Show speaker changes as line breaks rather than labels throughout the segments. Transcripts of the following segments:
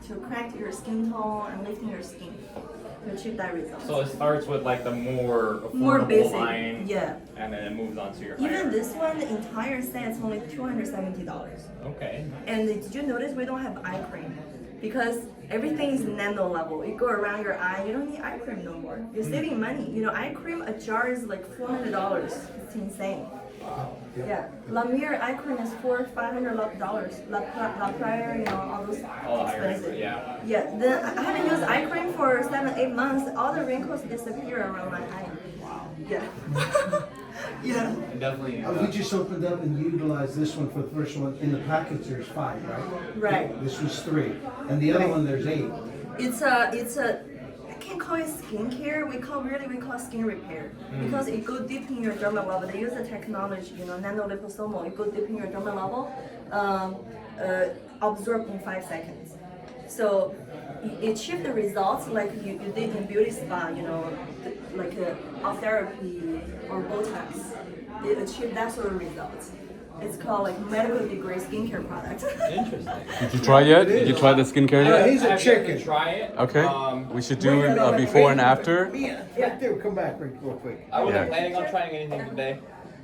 to correct your skin tone and lifting your skin to achieve that result.
So it starts with like the more
More
affordable
basic,
line,
yeah.
and then it moves on to your
Even
higher.
this one, the entire set is only $270.
Okay.
And did you notice we don't have eye cream? Because everything is nano level. You go around your eye, you don't need eye cream no more. You're saving money. You know, eye cream, a jar is like $400. It's insane. Yeah. La Mer eye cream is $500. La Prior, you know, all those
All the higher,
expensive.
yeah.
Yeah. Then I haven't used eye cream for 7-8 months. All the wrinkles disappear around my eye.
Wow.
Yeah. Yeah.
And definitely.
We just opened up and utilized this one for the first one. In the package, there's 5, right?
Right.
This was 3, and the other one there's 8.
It's a I can't call it skincare. We call skin repair because it go deep in your dermal level. They use the technology, you know, nanoliposomal. It go deep in your dermal level, absorb in 5 seconds. So it achieve the results like you did in beauty spa, you know, like art therapy or Botox. It achieve that sort of results. It's called like medical degree skincare product.
Interesting.
Did you try yet? Did you try the skincare yet?
He's a
I've yet to
chicken.
try it.
Okay. We should do it before and after.
Mia, right there, come back real quick.
I wasn't
Yeah.
planning on trying anything today.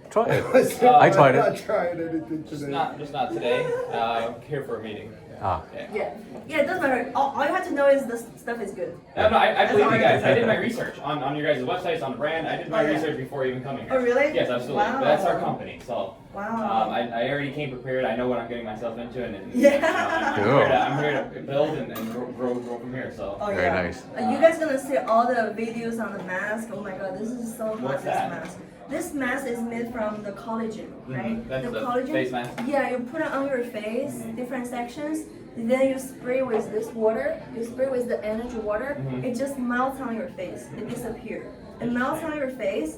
Try it. I tried
I'm not
it.
trying anything
Just
today.
not today. Here for a meeting.
Ah.
Yeah, it doesn't matter. All you have to know is the stuff is good.
No, I believe you guys. I did my research on your guys' websites, on the brand. I did my
Okay.
research before even coming here.
Oh, really?
Yes, absolutely.
Wow.
But that's our company, so
Wow.
I already came prepared. I know what I'm getting myself into, and
Yeah.
I'm here to build and grow from here. So
Oh,
Very
yeah.
nice.
You guys gonna see all the videos on the mask. Oh my god, this is so hot.
What's
This
that?
mask. This mask is made from the collagen, right?
That's the
collagen.
face mask?
Yeah, you put it on your face, different sections. Then you spray with this water. You spray with the energy water. It just melts on your face. It disappears. It melts on your face,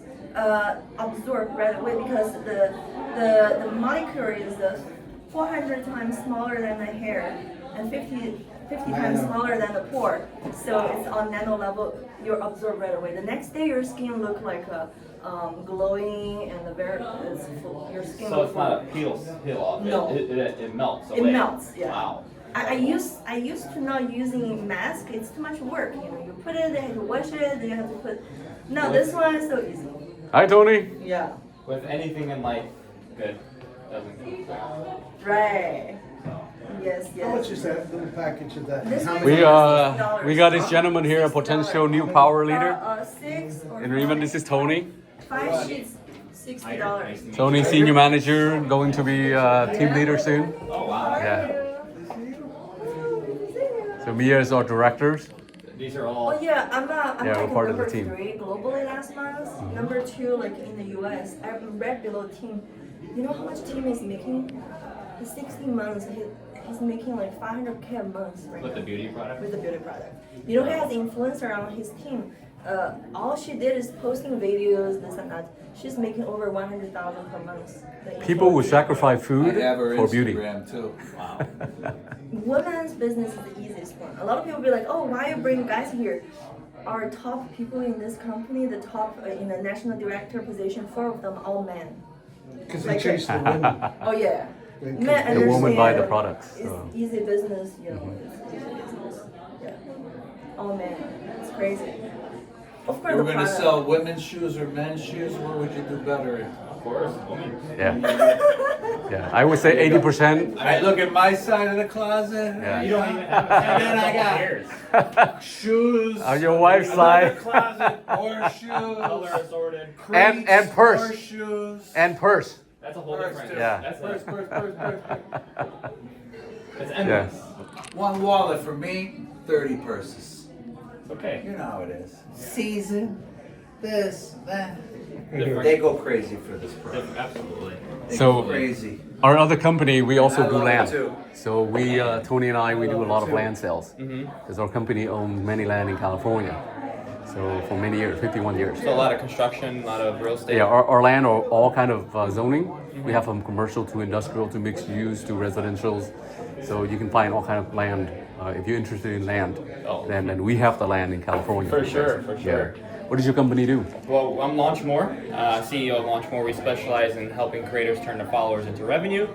absorb right away because the molecule is 400 times smaller than the hair and 50 times smaller than the pore. So it's on nano level. You're absorbed right away. The next day, your skin look like glowing and your skin.
So
look
it's not a peel off.
No.
It melts away.
It melts. Yeah.
Wow.
I used to not using mask. It's too much work. You know, you put it, then you have to wash it, then you have to put. No, this one is so easy.
Hi, Tony.
Yeah.
With anything in life, good doesn't go.
Right.
So.
Yes. Yes.
How much is that little package of that?
This
How
one
many-
is
We got this gentleman here, a potential new power leader.
6 or
And remember, this is Tony.
5 sheets, $60.
Tony, senior manager, going to be team leader soon.
Oh wow.
Yeah. So Mia is our directors.
These are all.
Oh yeah, I'm
Yeah, we're
like
part of the
number
team.
3 globally last month. Number 2 like in the US. I'm right below team. You know how much team is making? In 16 months, he's making like 500K a month right
With
now.
the beauty product.
With the beauty product. You know, he has influencer on his team. All she did is posting videos, this and that. She's making over 100,000 per month. The
People will
influencer.
sacrifice
I
food
have her
for beauty.
Instagram too.
Wow.
Women's business is the easiest one. A lot of people be like, oh, why you bring guys here? Our top people in this company, the top in the national director position, 4 of them all men.
Because they chase the women.
Oh yeah. Men
The woman buy the
understand
products.
It's
So.
easy business, you know. It's easy business. Yeah. Oh man, it's crazy. Of course,
You
the
were gonna
product.
sell women's shoes or men's shoes, what would you do better in?
Of course. Women.
Yeah. Yeah. I would say 80%.
I look at my side of the closet,
Yeah.
You don't even have a
And then I got-
hairs.
shoes.
On your wife's
another
side.
closet, more
Color
shoes.
assorted.
And
crates,
purse.
More shoes.
And purse.
That's a whole
Purse,
different.
too.
Yeah.
That's
Purse, purse, purse, purse, purse.
It's
Yeah.
endless.
One wallet for me, 30 purses.
It's okay.
You know how it is. Season, this, that.
Different.
They go crazy for this product.
Absolutely.
They
So-
go crazy.
Our other company, we also
I
do
love it
land.
too.
So we, Tony and I, we do a lot of
too.
land sales. Because our company owns many land in California. So for many years, 51 years.
So a lot of construction, a lot of real estate.
Yeah, our land are all kind of zoning. We have from commercial to industrial to mixed use to residential. So you can find all kind of land if you're interested in land,
Oh.
then we have the land in California.
For sure, for sure.
Yeah. What does your company do?
Well, I'm Launchmore, CEO of Launchmore. We specialize in helping creators turn their followers into revenue.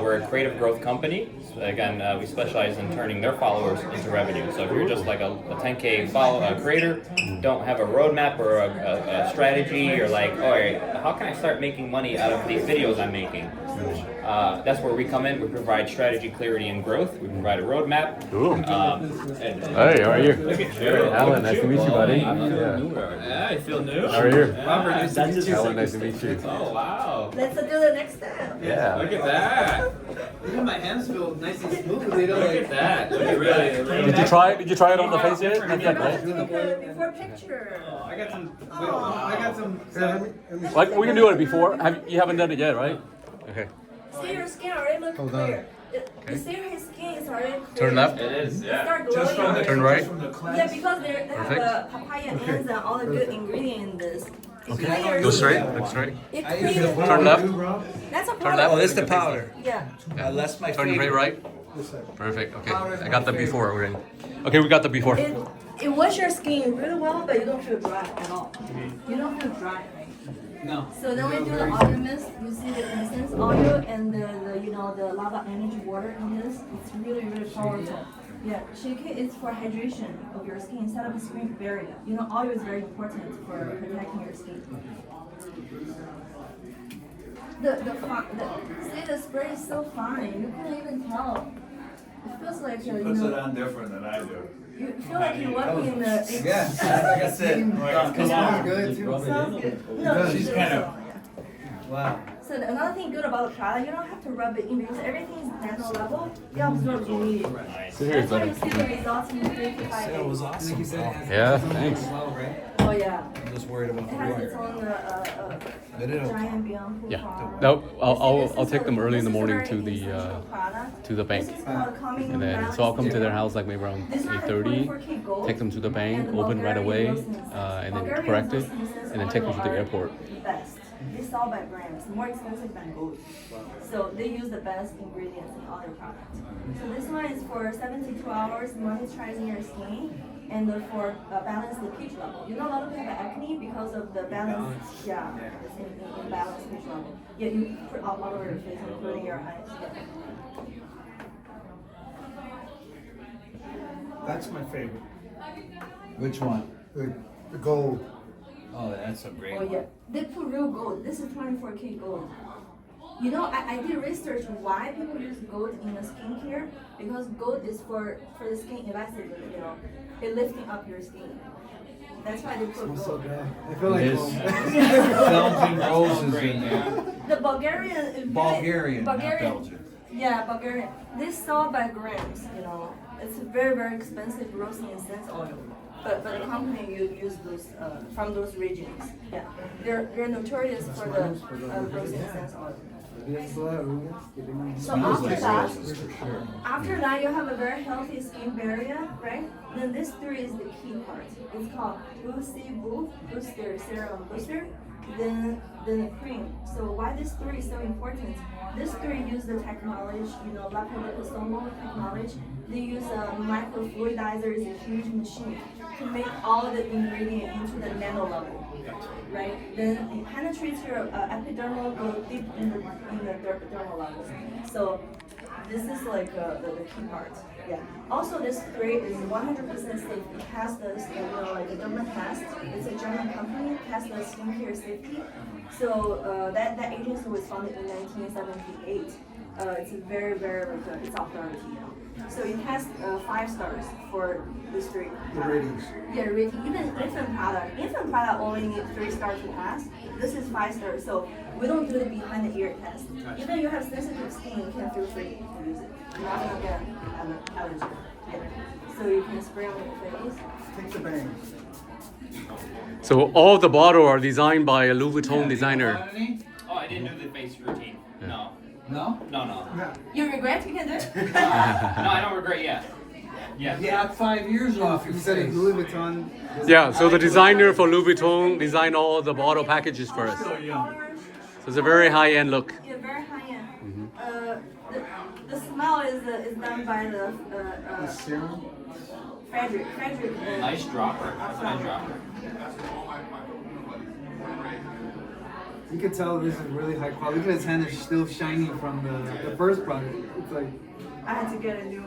We're a creative growth company. So again, we specialize in turning their followers into revenue. So if you're just like a 10K creator, don't have a roadmap or a strategy, or like, all right, how can I start making money out of these videos I'm making? That's where we come in. We provide strategy, clarity, and growth. We provide a roadmap.
Cool.
Hey,
how are you?
Look at you.
Alan, nice to meet you, buddy.
Yeah, I feel new.
How are you?
Robert, nice to meet you.
Alan, nice to meet you.
Oh, wow.
Let's do the next step.
Yeah.
Look at that.
Even my hands feel nice and smooth. They don't
Look
like
at that. Look at really.
Did you try it on the face yet? Not yet,
Let's
right?
take a before picture.
I got some. I got some.
Like we can do it before. You haven't done it yet, right? Okay.
See, your skin already look clear. You see his skin is already clear.
Turn left.
It is,
It
yeah.
start glowing.
Turn right.
Yeah, because they have
Perfect.
the papaya ends and all the good ingredients in this.
Okay. Go straight. Look straight.
It cleans.
Turn left.
That's a
Turn left.
Oh, this is the powder.
Yeah.
That's my
Turn
favorite.
right. Perfect. Okay. I got the before already. Okay, we got the before.
It washes your skin really well, but you don't feel dry at all. You don't feel dry, right?
No.
So then we do the oil mist. You see the incense oil and the lava energy water in this. It's really powerful. Yeah, shake it is for hydration of your skin instead of a screen barrier. You know, oil is very important for protecting your skin. See, the spray is so fine. You can't even tell. It feels like you
Puts it
know.
on different than I do.
You feel like you're walking in the.
Yeah, like I said. It smells good too.
Sounds good. No,
She's
it's
kind
good.
of. Wow.
So another thing good about the product, you don't have to rub it in because everything is nano level. You absorb immediately.
So here's
That's why you
like.
see the results in 3 to 5 days.
awesome. Like you said, it has
Yeah,
its own
thanks.
well, right?
Oh yeah.
I'm just worried about
It
the
has its
water.
own
Let it open.
giant beyond food
Yeah.
farm.
No, I'll
This is
take them early in the
this is a
morning
very
to the
essential product.
to the bank,
This is called calming
and then
balance
so I'll come to
serum.
their house like maybe around
This one has
8:30.
24K gold,
Take them to the bank,
and the
open right away,
Bulgarian roasting incense.
and then
Bulgarian
correct it,
roasting incense
and then take them to the
oil are
airport.
the best. They sell by grams, more expensive than gold. So they use the best ingredients in all their products. So this one is for 72 hours moisturizing your skin and for balance the pH level. You know a lot of people have acne because of the balance, it's in balance pH level. Yeah, you put all over your face, including your eyes. Yeah.
That's my favorite.
Which one?
The gold.
Oh, that's a great
Oh yeah, they put real gold. This is 24K gold. You know, I did research why people use gold in the skincare because gold is for the skin elasticity. You know, it lifting up your skin. That's why they put
Smells so
gold.
good. I feel like
Belgian roses in there.
The Bulgarian. is really-
Bulgarian, not Belgian.
Yeah, Bulgarian. They sell by grams. You know, it's a very expensive roasting incense oil. But the company use those from those regions. Yeah, they're notorious for the roasting incense oil. So after that, you have a very healthy skin barrier, right? Then this three is the key part. It's called booster, serum booster, then the cream. So why this three is so important? This three use the technology, liposomal technology. They use a microfluidizer, is a huge machine to make all the ingredients into the nano level. Right? Then it penetrates your epidermal, go deep in the dermal level. So this is like the key part. Yeah. Also, this three is 100% safe. It has the like a German test. It's a German company. It has the skincare safety. So that agency was founded in 1978. It's very good. It's authority. So it has 5 stars for this three.
The ratings.
Yeah, rating. Even infant product only need 3 stars to pass. This is 5 stars, so we don't do the behind the ear test. Even you have sensitive skin, you can feel free to use it. You're not gonna get an allergy. Yeah. So you can spray on your face.
Take the bang.
So all the bottle are designed by a Louis Vuitton designer.
Oh, I didn't do the face routine. No.
No?
No.
You regret you can do it?
No, I don't regret yet. Yeah.
You had 5 years off your
You said
face.
Louis Vuitton.
Yeah, so the designer for Louis Vuitton designed all the bottle packages for us. So it's a very high-end look.
Yeah, very high end. The smell is done by the
Serum?
Frederick.
Nice dropper. Nice dropper.
You can tell this is really high quality. Look at his hand is still shiny from the first product. It's like
I had to get a new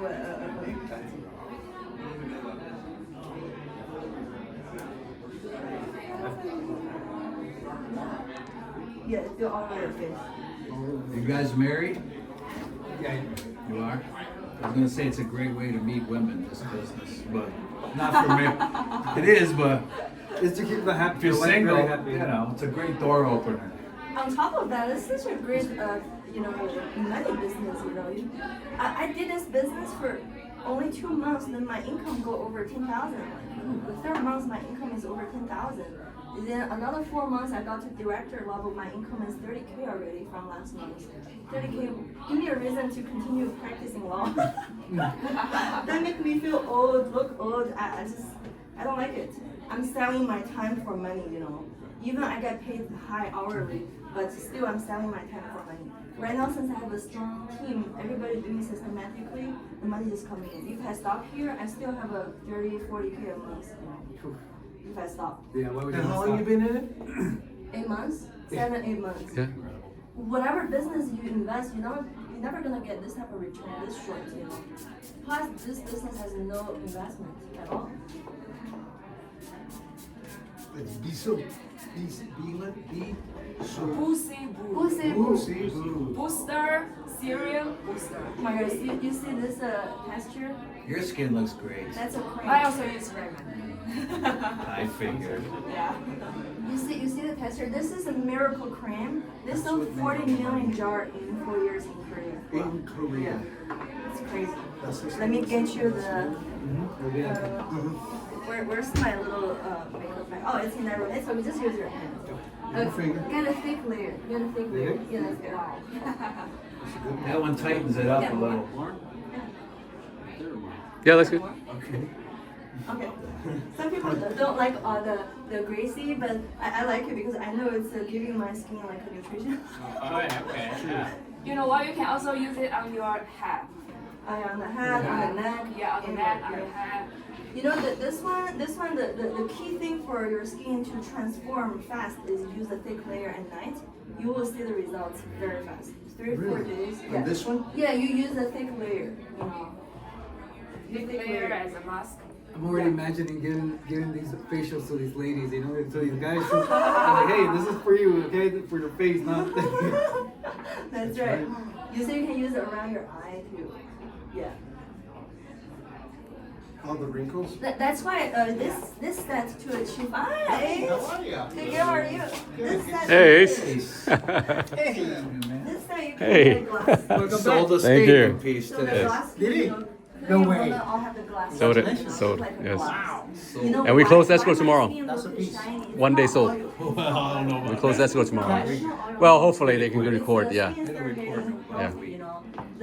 yeah, do all over your face.
You guys married?
yeah.
You are? I was gonna say it's a great way to meet women, this business, but not for me. It is, but
It's to keep the happy.
if you're
wife
single,
really happy.
you know, it's a great door opener.
On top of that, it's such a great, money business. I did this business for only 2 months, then my income go over 10,000. The third month, my income is over 10,000. Then another 4 months, I got to director level. My income is 30K already from last month. 30K. Give me a reason to continue practicing law. That make me feel old, look old. I don't like it. I'm selling my time for money. Even I get paid high hourly, but still I'm selling my time for money. Right now, since I have a strong team, everybody doing systematically, the money is coming in. If I stop here, I still have a 30, 40K a month. If I stop.
Yeah, why would you
And how
stop?
long you been in it?
8 months, 7, 8 months.
Yeah.
Whatever business you invest, you're never gonna get this type of return this short. Plus, this business has no investment at all.
It's be so. Be so.
Who say
Boo.
Booster, cereal, booster.
Oh my gosh, you see this texture?
Your skin looks great.
That's a cream.
I also use RIMAN.
I figured.
Yeah.
You see the texture? This is a miracle cream. They sold 40 million jar in 4 years in Korea.
In Korea.
It's crazy.
That's
Let me get you the.
Yeah.
Where's my little makeup bag? Oh, it's in that room. It's okay. Just use your hand.
Your finger.
Get a thick layer. Get a thick layer. Yeah, that's good.
That one tightens it up a little.
Yeah, that's good.
Okay.
Okay. Some people don't like the greasy, but I like it because I know it's giving my skin like a nutrition.
Okay. Yeah.
You know what? You can also use it on your head.
On the head, on the neck.
Yeah, on the neck, on the head.
This one, the key thing for your skin to transform fast is use a thick layer at night. You will see the results very fast. 3 or 4 days. Yeah.
And this one?
Yeah, you use a thick layer.
Thick layer as a mask.
I'm already imagining giving these facials to these ladies, to these guys. I'm like, hey, this is for you, okay? For your face, not.
That's right. You say you can use it around your eye too. Yeah.
All the wrinkles?
That's why this set to achieve. Hi.
How are you?
Hey, how are you? This set.
Hey.
This set you can
Hey.
get glass.
Sold a
Thank
steak
you.
in piece
So
to
the
this.
glass.
Did he?
No
No way.
All have the glass.
Sold it.
It's
Sold.
like a
Yes.
glass.
And we close
why
escrow
my
tomorrow.
skin
That's
looks
a piece.
shiny? It's
1 day
not
sold.
oil.
Well, I don't know
We
about
close
that.
escrow tomorrow.
It's not oil.
Well, hopefully they can
It's
record.
the
Yeah.
skin started
Yeah.
The-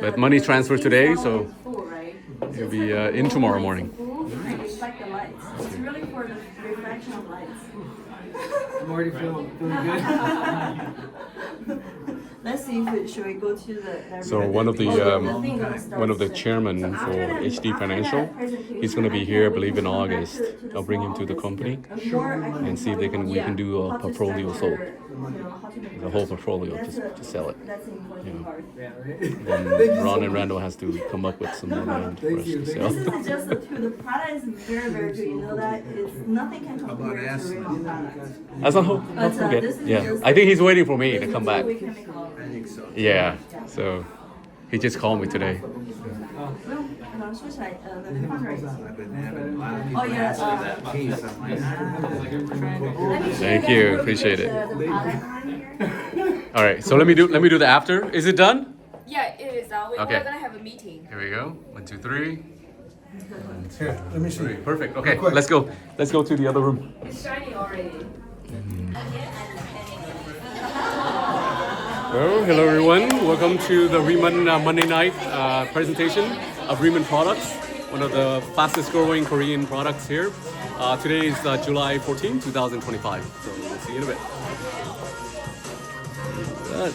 But money
the
transfer
skin
today,
cell
so
is full, right?
it'll
It's
be,
like a
in tomorrow
full
morning.
light, full, and reflect the lights. It's really for the reflection of lights.
I'm already feeling good.
Let's see should we go to the.
So one of the
thing gonna start
one of the
soon.
chairman
So
for
after that-
HD
after
Financial,
that presentation,
he's gonna be
I
here, I
can't
believe,
wait
in
to come back
August.
to the
I'll bring him
small
to the
office.
company
More I can
and see if
tell
we
you
can do a
how to
portfolio
structure,
sold.
how to make
The whole
money.
portfolio
That's
to sell it.
That's the important part.
Yeah, right?
Then Ron and Randall has to come up with some more land for
Thank
us
you,
to
thank
sell.
This is just the two. The product is very, very good. You know that it's nothing can compare to
acid?
RIMAN product.
That's not
But
okay.
this is
Yeah,
just-
I think he's waiting for me
This
to
is
come
what
back.
we can make a lot of.
I think so.
Yeah, so he just called me today.
说起来，the fundraise.
I've been having a lot of
Oh,
people
yeah,
ask me that piece. I'm like,
Let me show
Thank
guys
you,
real
appreciate
quick
it.
The product line here.
All right, so let me do the after. Is it done?
Yeah, it is. We're
Okay.
gonna have a meeting.
Here we go. 1, 2, 3.
Here, let me see.
Perfect. Okay,
Quick.
let's go. Let's go to the other room.
It's shiny already.
Well, hello everyone. Welcome to the RIMAN Monday night presentation of RIMAN products, one of the fastest growing Korean products here. Today is July 14, 2025. So we'll see you in a bit. Good.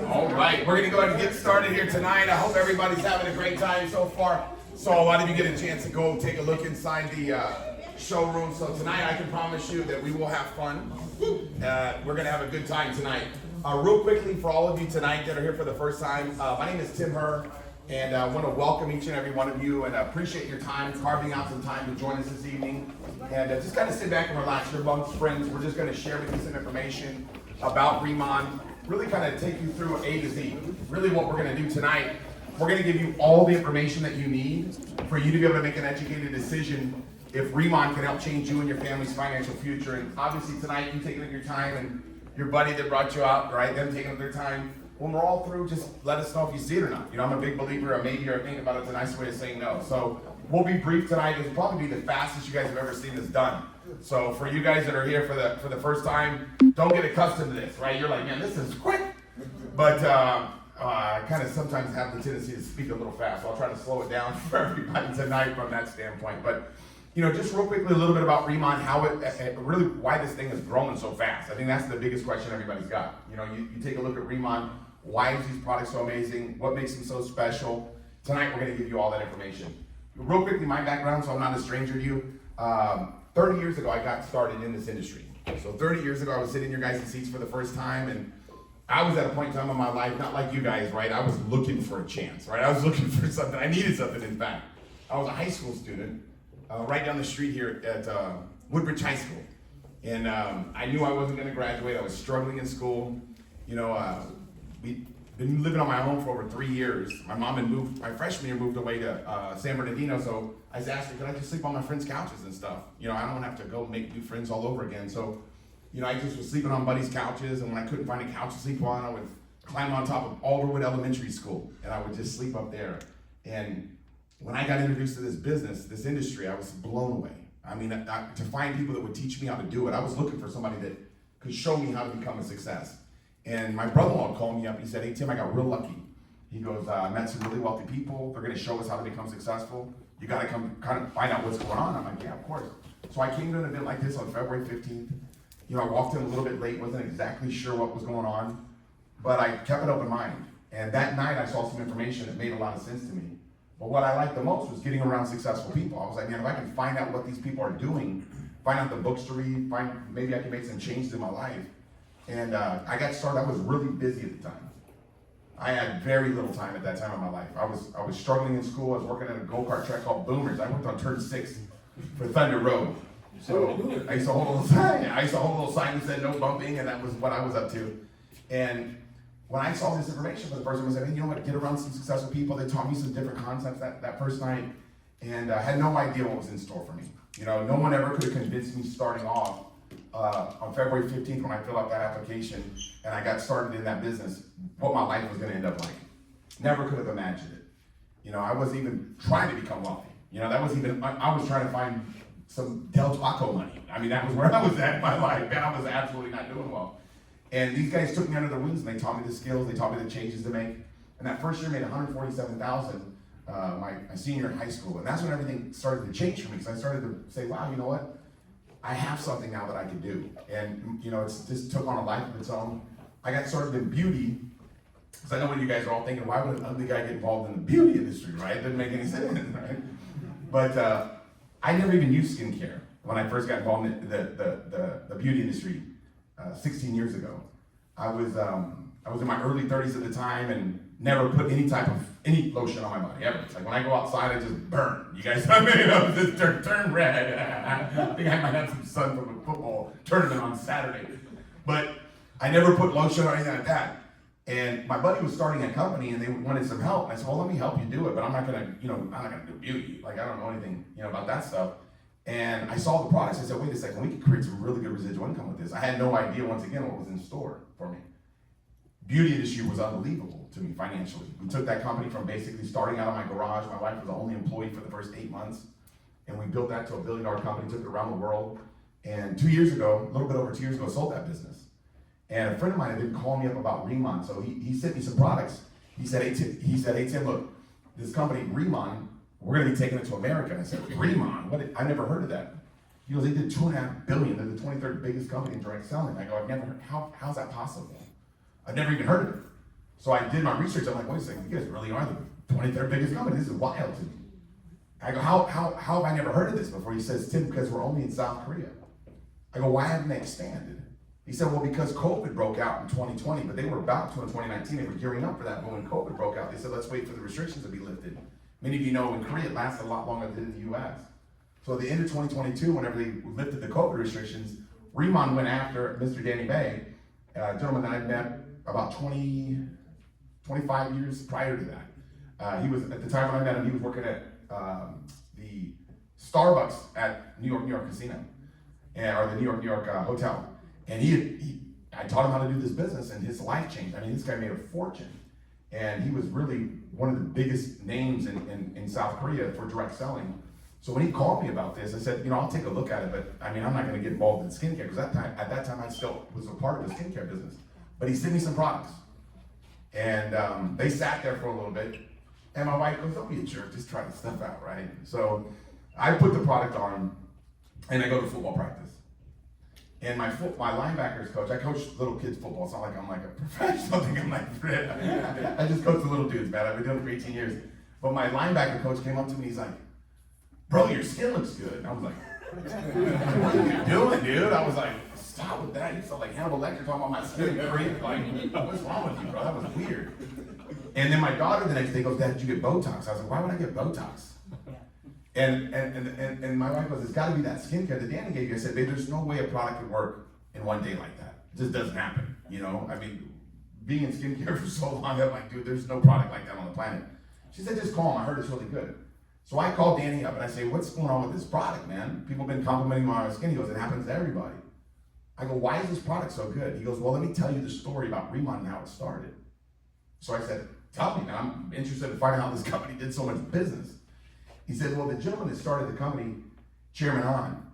All right, we're gonna go ahead and get started here tonight. I hope everybody's having a great time so far. So a lot of you get a chance to go take a look inside the showroom. So tonight I can promise you that we will have fun. We're gonna have a good time tonight. Real quickly for all of you tonight that are here for the first time, my name is Tim Herr, and I want to welcome each and every one of you and appreciate your time, carving out some time to join us this evening. And just kind of sit back and relax. You're amongst friends. We're just gonna share with you some information about RIMAN. Really kind of take you through A to Z. Really what we're gonna do tonight, we're gonna give you all the information that you need for you to be able to make an educated decision if RIMAN can help change you and your family's financial future. And obviously tonight, you taking your time and your buddy that brought you out, right, them taking their time. When we're all through, just let us know if you see it or not. You know, I'm a big believer of maybe or think about it's a nice way of saying no. So we'll be brief tonight. It'll probably be the fastest you guys have ever seen this done. So for you guys that are here for the first time, don't get accustomed to this, right? You're like, man, this is quick. But I kind of sometimes have the tendency to speak a little fast. So I'll try to slow it down for everybody tonight from that standpoint. But you know, just real quickly, a little bit about RIMAN, how it really, why this thing is growing so fast. I think that's the biggest question everybody's got. You know, you take a look at RIMAN, why is these products so amazing? What makes them so special? Tonight, we're gonna give you all that information. Real quickly, my background, so I'm not a stranger to you. 30 years ago, I got started in this industry. So 30 years ago, I was sitting in your guys' seats for the first time, and I was at a point in time in my life, not like you guys, right? I was looking for a chance, right? I was looking for something. I needed something, in fact. I was a high school student, right down the street here at Woodbridge High School. And I knew I wasn't gonna graduate. I was struggling in school. You know, we'd been living on my own for over 3 years. My mom had moved, my freshman year moved away to San Bernardino, so I just asked her, could I just sleep on my friends' couches and stuff? You know, I don't wanna have to go make new friends all over again. So, you know, I just was sleeping on buddies' couches, and when I couldn't find a couch to sleep on, I would climb on top of Alderwood Elementary School, and I would just sleep up there. And when I got introduced to this business, this industry, I was blown away. I mean, to find people that would teach me how to do it, I was looking for somebody that could show me how to become a success. And my brother-in-law called me up. He said, hey, Tim, I got real lucky. He goes, I met some really wealthy people. They're gonna show us how to become successful. You gotta come kind of find out what's going on. I'm like, yeah, of course. So I came to an event like this on February 15th. You know, I walked in a little bit late, wasn't exactly sure what was going on, but I kept an open mind. And that night I saw some information that made a lot of sense to me. But what I liked the most was getting around successful people. I was like, man, if I can find out what these people are doing, find out the books to read, maybe I can make some changes in my life. And I got started. I was really busy at the time. I had very little time at that time in my life. I was struggling in school. I was working at a go-kart track called Boomers. I worked on turn 6 for Thunder Road. So I used to hold a little sign. I used to hold a little sign that said no bumping, and that was what I was up to. And when I saw this information for the first time, I said, hey, you know what, get around some successful people. They taught me some different concepts that first night, and I had no idea what was in store for me. You know, no one ever could have convinced me starting off on February 15th when I filled out that application and I got started in that business, what my life was gonna end up like. Never could have imagined it. You know, I wasn't even trying to become wealthy. You know, that was even, I was trying to find some Del Taco money. I mean, that was where I was at in my life, and I was absolutely not doing well. And these guys took me under their wings and they taught me the skills, they taught me the changes to make. And that first year made $147,000 my senior year in high school. And that's when everything started to change for me, because I started to say, wow, you know what? I have something now that I can do. And you know, it's just took on a life of its own. I got started in beauty, because I know what you guys are all thinking, why would an ugly guy get involved in the beauty industry, right? It doesn't make any sense, right? But I never even used skincare when I first got involved in the beauty industry 16 years ago. I was in my early 30s at the time, and never put any lotion on my body ever. It's like when I go outside, I just burn. You guys, I mean, just turn red. I think I might have some sun from a football tournament on Saturday. But I never put lotion or anything like that. And my buddy was starting a company and they wanted some help. And I said, well, let me help you do it, but I'm not gonna do beauty. Like, I don't know anything, about that stuff. And I saw the products. I said, wait a second, we could create some really good residual income with this. I had no idea, once again, what was in store for me. Beauty industry was unbelievable to me financially. We took that company from basically starting out of my garage. My wife was the only employee for the first 8 months. And we built that to a $1 billion company, took it around the world. And 2 years ago, a little bit over 2 years ago, sold that business. And a friend of mine had been calling me up about RIMAN, so he sent me some products. He said, hey Tim, look, this company, RIMAN, we're gonna be taking it to America. And I said, RIMAN? I never heard of that. He goes, they did $2.5 billion. They're the 23rd biggest company in direct selling. I go, I've never heard, how's that possible? I've never even heard of it. So I did my research. I'm like, wait a second, you guys really are the 23rd biggest company. This is wild to me. I go, how have I never heard of this before? He says, Tim, because we're only in South Korea. I go, why haven't they expanded? He said, well, because COVID broke out in 2020, but they were about to in 2019. They were gearing up for that, but when COVID broke out, they said, let's wait for the restrictions to be lifted. Many of you know in Korea, it lasted a lot longer than in the US. So at the end of 2022, whenever they lifted the COVID restrictions, RIMAN went after Mr. Danny Bay, a gentleman that I met about 25 years prior to that. He was, at the time when I met him, he was working at the Starbucks at New York Casino, or the New York hotel. And I taught him how to do this business, and his life changed. I mean, this guy made a fortune. And he was really one of the biggest names in South Korea for direct selling. So when he called me about this, I said, I'll take a look at it, but I mean, I'm not gonna get involved in skincare, because at that time I still was a part of the skincare business. But he sent me some products. And they sat there for a little bit, and my wife goes, don't be a jerk, just try the stuff out, right? So I put the product on, and I go to football practice. And my linebackers coach, I coach little kids football. It's not like I'm like a professional thing. I'm like, I just coach the little dudes, man. I've been doing it for 18 years. But my linebacker coach came up to me. He's like, bro, your skin looks good. And I was like, what are you doing, dude? I was like, stop with that. You felt like Hannibal Lecter talking about my skin. Like, what's wrong with you, bro? That was weird. And then my daughter the next day goes, Dad, did you get Botox? I was like, why would I get Botox? And my wife goes, it's got to be that skincare that Danny gave you. I said, babe, there's no way a product could work in one day like that. It just doesn't happen, I mean, being in skincare for so long, I'm like, dude, there's no product like that on the planet. She said, just call him. I heard it's really good. So I called Danny up and I say, what's going on with this product, man? People have been complimenting my skin. He goes, it happens to everybody. I go, why is this product so good? He goes, well, let me tell you the story about RIMAN and how it started. So I said, tell me, man. I'm interested in finding out how this company did so much business. He said, well, the gentleman that started the company, Chairman Han,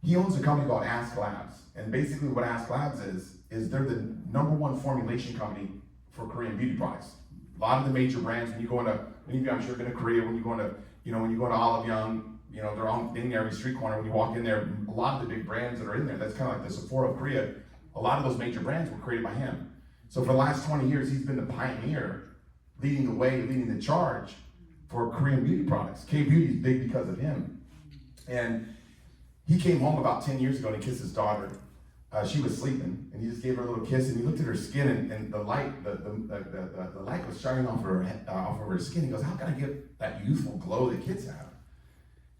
he owns a company called Ask Labs. And basically what Ask Labs is they're the #1 formulation company for Korean beauty products. A lot of the major brands, when you go into, many of you I'm sure have been to Korea, when you go into Olive Young, they're on in every street corner. When you walk in there, a lot of the big brands that are in there, that's kind of like the Sephora of Korea. A lot of those major brands were created by him. So for the last 20 years, he's been the pioneer, leading the way, leading the charge for Korean beauty products. K-beauty is big because of him. And he came home about 10 years ago and he kissed his daughter. She was sleeping, and he just gave her a little kiss, and he looked at her skin, and the light, the light was shining off of her skin. He goes, how can I get that youthful glow that kids have?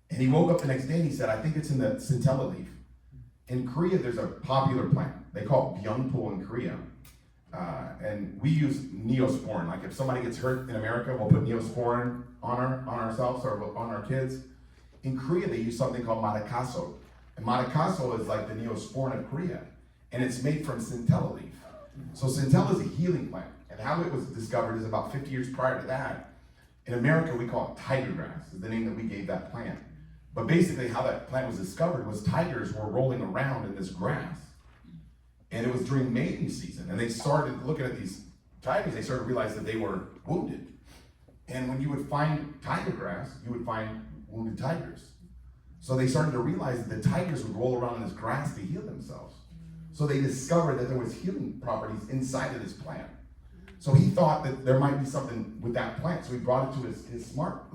And he woke up the next day and he said, I think it's in the centella leaf. In Korea, there's a popular plant. They call it byungpul in Korea. And we use Neosporin. Like if somebody gets hurt in America, we'll put Neosporin on ourselves or on our kids. In Korea, they use something called Marakaso. And Marakaso is like the Neosporin of Korea. And it's made from centella leaf. So centella is a healing plant. And how it was discovered is about 50 years prior to that. In America, we call it tiger grass, is the name that we gave that plant. But basically how that plant was discovered was tigers were rolling around in this grass. And it was during mating season. And they started looking at these tigers, they started to realize that they were wounded. And when you would find tiger grass, you would find wounded tigers. So they started to realize that the tigers would roll around in this grass to heal themselves. So they discovered that there was healing properties inside of this plant. So he thought that there might be something with that plant. So he brought it to his smart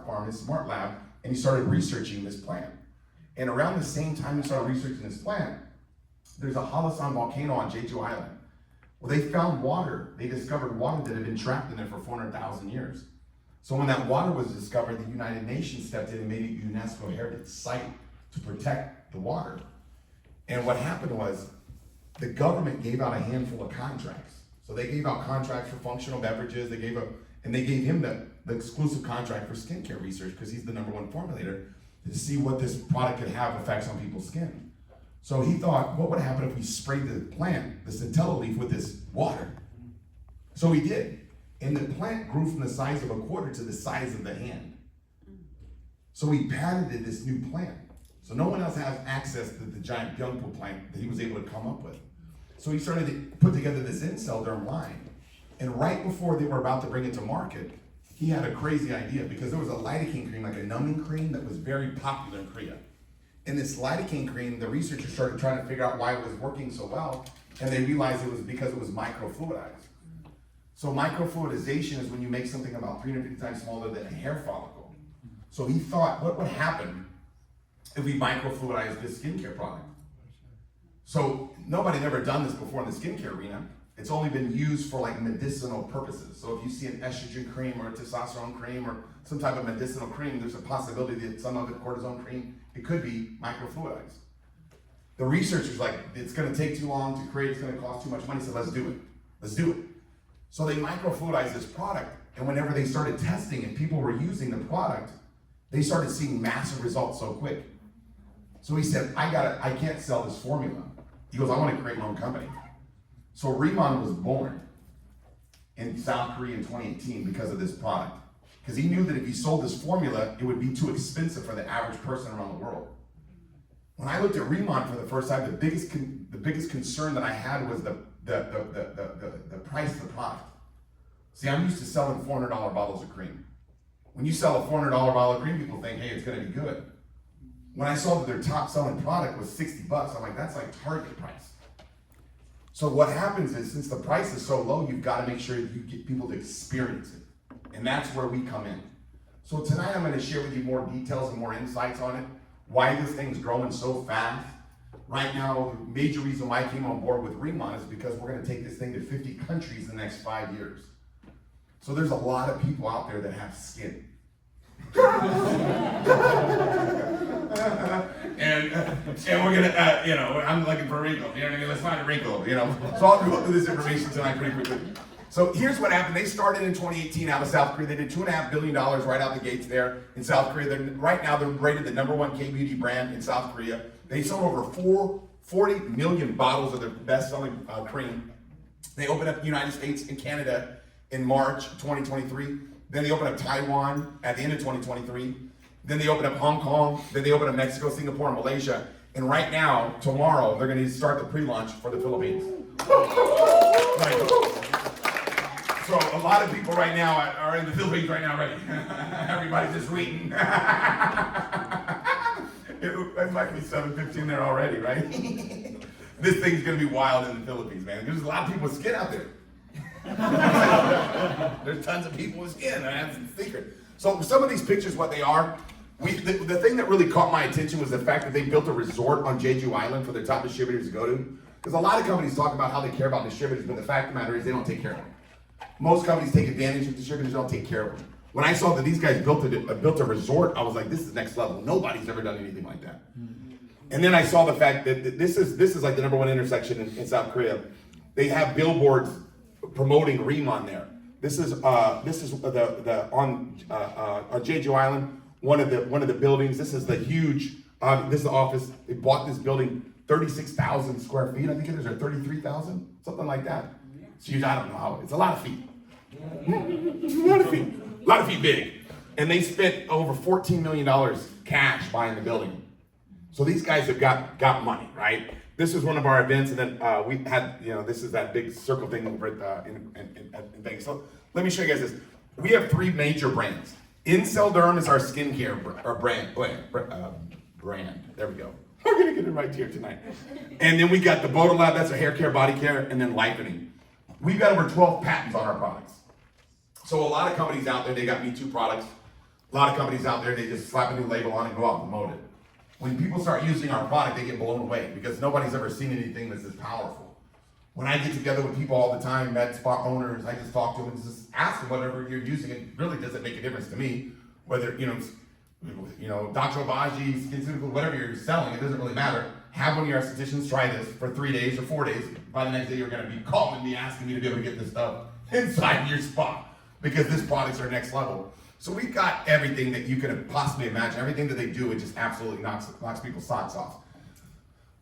farm, his smart lab, and he started researching this plant. And around the same time he started researching this plant, there's a Halasan volcano on Jeju Island. Well, they found water. They discovered water that had been trapped in there for 400,000 years. So when that water was discovered, the United Nations stepped in and made it UNESCO heritage site to protect the water. And what happened was the government gave out a handful of contracts. So they gave out contracts for functional beverages. They gave him the exclusive contract for skincare research because he's the #1 formulator to see what this product could have effects on people's skin. So he thought, what would happen if we sprayed the plant, the centella leaf, with this water? So he did. And the plant grew from the size of a quarter to the size of the hand. So he patented this new plant. So no one else has access to the giant jungle plant that he was able to come up with. So he started to put together this Incelderm line. And right before they were about to bring it to market, he had a crazy idea because there was a lidocaine cream, like a numbing cream, that was very popular in Korea. And this lidocaine cream, the researchers started trying to figure out why it was working so well, and they realized it was because it was microfluidized. So microfluidization is when you make something about 350 times smaller than a hair follicle. So he thought, what would happen if we microfluidized this skincare product? So nobody had ever done this before in the skincare arena. It's only been used for like medicinal purposes. So if you see an estrogen cream or a testosterone cream or some type of medicinal cream, there's a possibility that some of it, cortisone cream, it could be microfluidized. The researchers like, it's gonna take too long to create, it's gonna cost too much money, so let's do it. Let's do it. So they microfluidized this product, and whenever they started testing and people were using the product, they started seeing massive results so quick. So he said, I can't sell this formula. He goes, I want to create my own company. So RIMAN was born in South Korea in 2018 because of this product. Because he knew that if he sold this formula, it would be too expensive for the average person around the world. When I looked at RIMAN for the first time, the biggest concern that I had was the price of the product. See, I'm used to selling $400 bottles of cream. When you sell a $400 bottle of cream, people think, hey, it's gonna be good. When I saw that their top selling product was $60, I'm like, that's like Target price. So what happens is, since the price is so low, you've got to make sure you get people to experience it. And that's where we come in. So tonight I'm going to share with you more details and more insights on it, why this thing's growing so fast. Right now, the major reason why I came on board with RIMAN is because we're going to take this thing to 50 countries in the next 5 years. So there's a lot of people out there that have skin. and we're gonna, I'm looking for a wrinkle. You know what I mean? Let's find a wrinkle. So I'll go through this information tonight pretty quickly. So here's what happened. They started in 2018 out of South Korea. They did $2.5 billion right out the gates there in South Korea. Right now, they're rated the #1 K-beauty brand in South Korea. They sold over 40 million bottles of their best-selling cream. They opened up the United States and Canada in March 2023. Then they opened up Taiwan at the end of 2023. Then they opened up Hong Kong. Then they opened up Mexico, Singapore, and Malaysia. And right now, tomorrow, they're going to start the pre-launch for the Philippines. So a lot of people right now are in the Philippines right now already. Everybody's just waiting. It might be 7:15 there already, right? This thing's going to be wild in the Philippines, man. There's a lot of people with skin out there. There's tons of people with skin, and that's the secret. So some of these pictures, what they are, the thing that really caught my attention was the fact that they built a resort on Jeju Island for their top distributors to go to. Because a lot of companies talk about how they care about distributors, but the fact of the matter is they don't take care of them. Most companies take advantage of distributors, don't take care of them. When I saw that these guys built a resort, I was like, this is next level. Nobody's ever done anything like that. And then I saw the fact that this is like the #1 intersection in South Korea. They have billboards promoting RIMAN there. This is on Jeju Island, one of the buildings. This is the huge. This is the office. They bought this building, 36,000 square feet. I think it is, or 33,000, something like that. It's huge. I don't know how. It's a lot of feet. A lot of feet big. And they spent over $14 million cash buying the building. So these guys have got money, right? This is one of our events, and then we had, this is that big circle thing over at in Vegas. So let me show you guys this. We have 3 major brands. Incelderm is our skincare brand. There we go. We're gonna get it right here tonight. And then we got the Bodolab, that's our hair care, body care, and then lightening. We've got over 12 patents on our products. So a lot of companies out there, they got Me Too products. A lot of companies out there, they just slap a new label on it and go out and promote it. When people start using our product, they get blown away because nobody's ever seen anything that's as powerful. When I get together with people all the time, med spa owners, I just talk to them and just ask them whatever you're using. It really doesn't make a difference to me. Whether, Dr. Obagi, SkinCeuticals, whatever you're selling, it doesn't really matter. Have one of your estheticians try this for 3 days or 4 days. By the next day, you're gonna be calling me, asking me to be able to get this stuff inside your spa because this products are next level. So we've got everything that you could possibly imagine. Everything that they do, it just absolutely knocks people's socks off.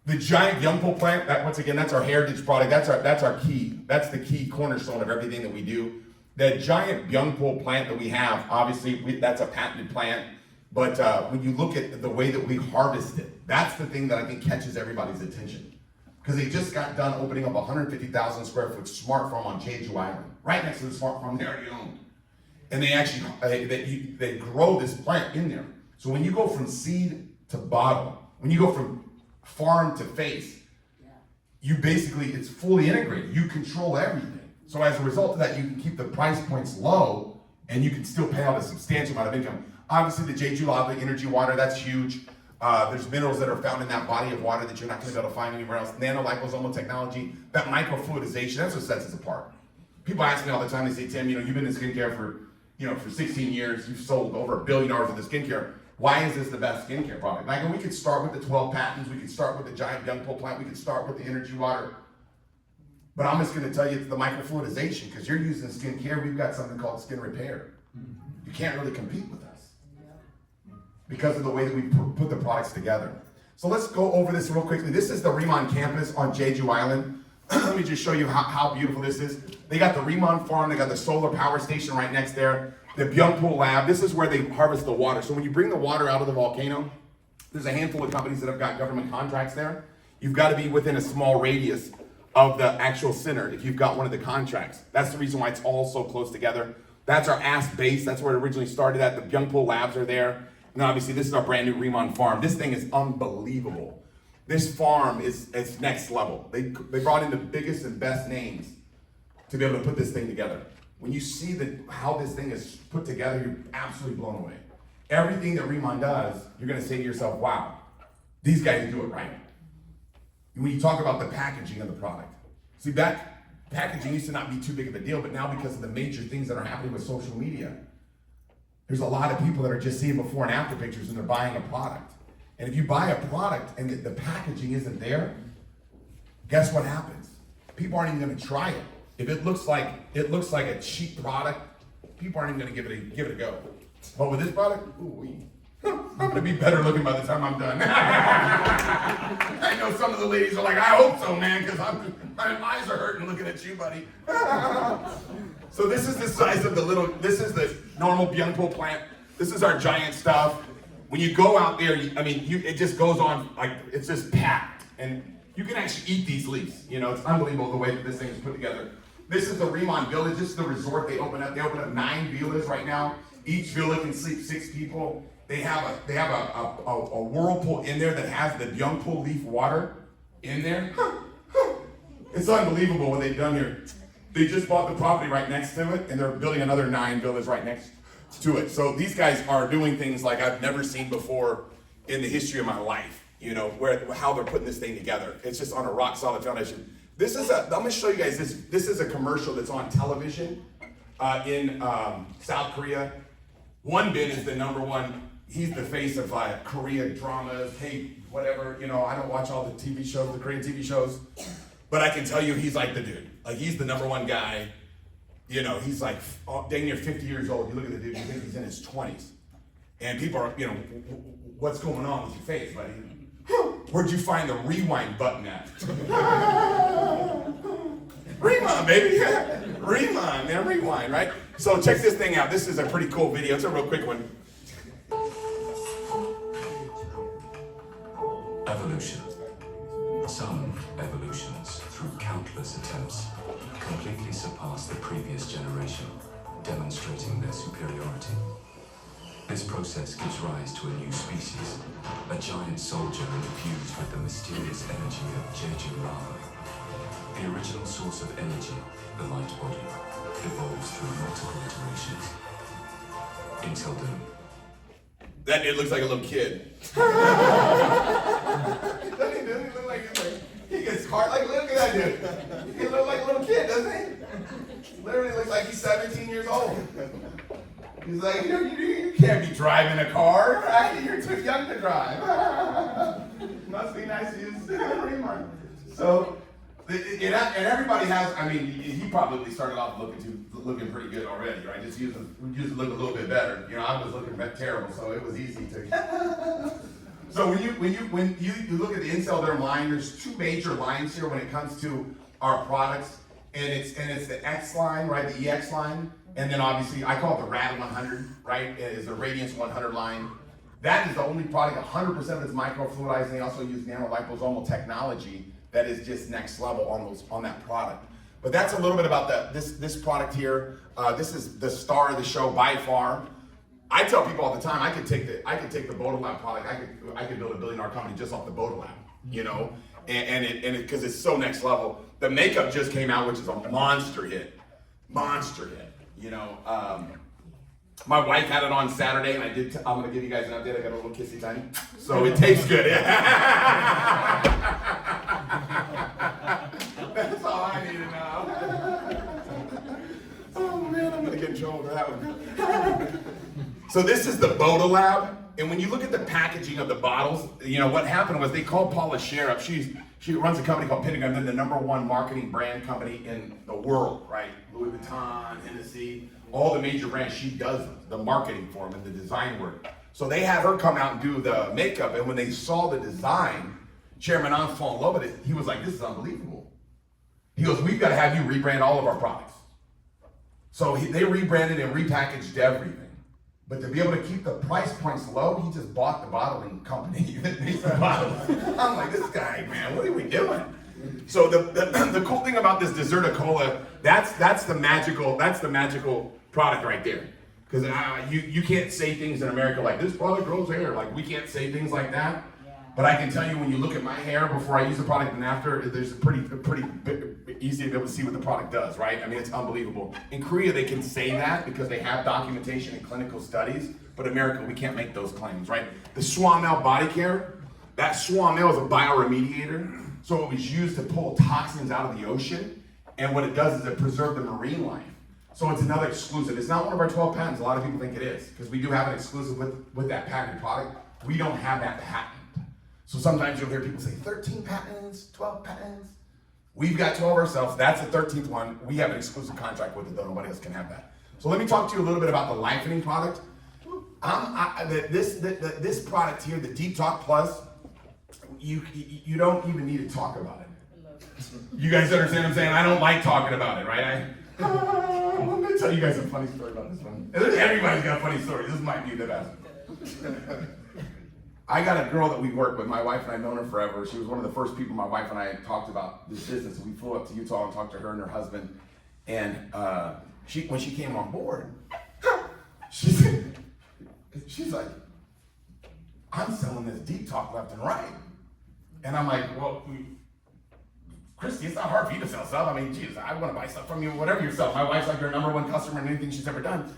The giant young pole plant, once again, that's our heritage product. That's our key. That's the key cornerstone of everything that we do. The giant young pole plant that we have, obviously, that's a patented plant. But when you look at the way that we harvest it, that's the thing that I think catches everybody's attention. Because they just got done opening up a 150,000 square foot smart farm on Jeju Island, right next to the smart farm they already owned. And they actually, they grow this plant in there. So when you go from seed to bottle, when you go from farm to face, you basically, it's fully integrated. You control everything. So as a result of that, you can keep the price points low and you can still pay out a substantial amount of income. Obviously the Jeju Lava energy water, that's huge. There's minerals that are found in that body of water that you're not gonna be able to find anywhere else. Nano-liposomal technology, that microfluidization, that's what sets us apart. People ask me all the time, they say, Tim, you've been in skincare for 16 years, you've sold over $1 billion worth of skincare. Why is this the best skincare product? And I go, we could start with the 12 patents, we could start with the giant young pole plant, we could start with the energy water. But I'm just gonna tell you it's the microfluidization, because you're using skincare, we've got something called skin repair. You can't really compete with us because of the way that we put the products together. So let's go over this real quickly. This is the RIMAN campus on Jeju Island. Let me just show you how beautiful this is. They got the RIMAN farm, they got the solar power station right next there. The Byungpool lab, this is where they harvest the water. So when you bring the water out of the volcano, there's a handful of companies that have got government contracts there. You've got to be within a small radius of the actual center if you've got one of the contracts. That's the reason why it's all so close together. That's our ASP base, that's where it originally started at. The Byungpool labs are there. And obviously this is our brand new RIMAN farm. This thing is unbelievable. This farm is next level. They brought in the biggest and best names to be able to put this thing together. When you see how this thing is put together, you're absolutely blown away. Everything that RIMAN does, you're gonna say to yourself, wow, these guys do it right. When you talk about the packaging of the product, see, that packaging used to not be too big of a deal, but now because of the major things that are happening with social media, there's a lot of people that are just seeing before and after pictures and they're buying a product. And if you buy a product and the packaging isn't there, guess what happens? People aren't even gonna try it. If it looks like a cheap product, people aren't even gonna give it a go. But with this product, I'm gonna be better looking by the time I'm done. I know some of the ladies are like, I hope so, man, because my eyes are hurting looking at you, buddy. So this is the size of this is the normal Byungpool plant. This is our giant stuff. When you go out there, it just goes on, like, it's just packed. And you can actually eat these leaves. It's unbelievable the way that this thing is put together. This is the RIMAN Village. This is the resort they open up. They open up 9 villas right now. Each villa can sleep 6 people. They have a whirlpool in there that has the Byungpool leaf water in there. It's unbelievable what they've done here. They just bought the property right next to it, and they're building another 9 villas right next to it. So these guys are doing things like I've never seen before in the history of my life. How they're putting this thing together. It's just on a rock solid foundation. I'm gonna show you guys this. This is a commercial that's on television in South Korea. Won Bin is the #1. He's the face of Korea dramas. Hey, whatever. I don't watch all the TV shows, the Korean TV shows, but I can tell you he's like the dude. Like, he's the #1 guy. He's like dang near 50 years old. You look at the dude, you think he's in his 20s, and people are, what's going on with your face, buddy? Where'd you find the rewind button at? RIMAN, baby. RIMAN, man, rewind, right? So check this thing out. This is a pretty cool video. It's a real quick one.
Evolution. Some evolutions, through countless attempts, completely surpass the previous generation, demonstrating their superiority. This process gives rise to a new species, a giant soldier infused with the mysterious energy of Jeju lava. The original source of energy, the light body, evolves through multiple iterations, until doom. That
dude looks like a little kid. Doesn't he look like He gets hard, like, look at that dude. He looks like a little kid, doesn't he? Literally looks like he's 17 years old. He's like, you can't be driving a car, right? You're too young to drive. Must be nice to use RIMAN. So, and everybody has, I mean, he probably started off looking pretty good already, right? Just used to look a little bit better. You know, I was looking terrible, so it was easy to. So when you look at the Inselderm line, there's two major lines here when it comes to our products, and it's the X line, right? The EX line, and then obviously I call it the RAD 100, right? It is the Radiance 100 line. That is the only product, 100% of it's microfluidized, and they also use nanoliposomal technology that is just next level on that product. But that's a little bit about this product here. This is the star of the show by far. I tell people all the time, I could take the Bodolab product. I could build a $1 billion company just off the Bodolab, you know, and because it's so next level. The makeup just came out, which is a monster hit, you know. My wife had it on Saturday, and I'm gonna give you guys an update. I got a little kissy tiny, so it tastes good. That's all I need to know. Oh man, I'm gonna get in trouble for that one. So this is the Bodolab, and when you look at the packaging of the bottles, you know what happened was they called Paula Scher up. She runs a company called Pentagon. They're the #1 marketing brand company in the world, right? Louis Vuitton, Hennessy, all the major brands. She does the marketing for them and the design work. So they had her come out and do the makeup, and when they saw the design, Chairman On fell in love with it. He was like, "This is unbelievable." He goes, "We've got to have you rebrand all of our products." So they rebranded and repackaged everything. But to be able to keep the price points low, he just bought the bottling company that makes the bottles. I'm like, this guy, man, what are we doing? So the cool thing about this Deserta Cola, that's the magical product right there. Because you can't say things in America like, this product grows hair. Like, we can't say things like that. But I can tell you, when you look at my hair before I use the product and after, there's pretty easy to be able to see what the product does, right? I mean, it's unbelievable. In Korea, they can say that because they have documentation and clinical studies, but America, we can't make those claims, right? The Swamel body care, that Swamel is a bioremediator, so it was used to pull toxins out of the ocean, and what it does is it preserves the marine life. So it's another exclusive. It's not one of our 12 patents. A lot of people think it is, because we do have an exclusive with that patented product. We don't have that patent. So sometimes you'll hear people say 13 patents, 12 patents. We've got 12 ourselves. That's the 13th one. We have an exclusive contract with it, though. Nobody else can have that. So let me talk to you a little bit about the lifening product. This product here, the Deep Talk Plus, you don't even need to talk about it. You guys understand what I'm saying? I don't like talking about it, right? I'm going to tell you guys a funny story about this one. Everybody's got funny stories. This might be the best. I got a girl that we work with. My wife and I've known her forever. She was one of the first people my wife and I talked about this business. We flew up to Utah and talked to her and her husband. And when she came on board, she's like, I'm selling this Deep Talk left and right. And I'm like, well, Christy, it's not hard for you to sell stuff. I mean, geez, I want to buy stuff from you, whatever you sell. My wife's like her #1 customer in anything she's ever done.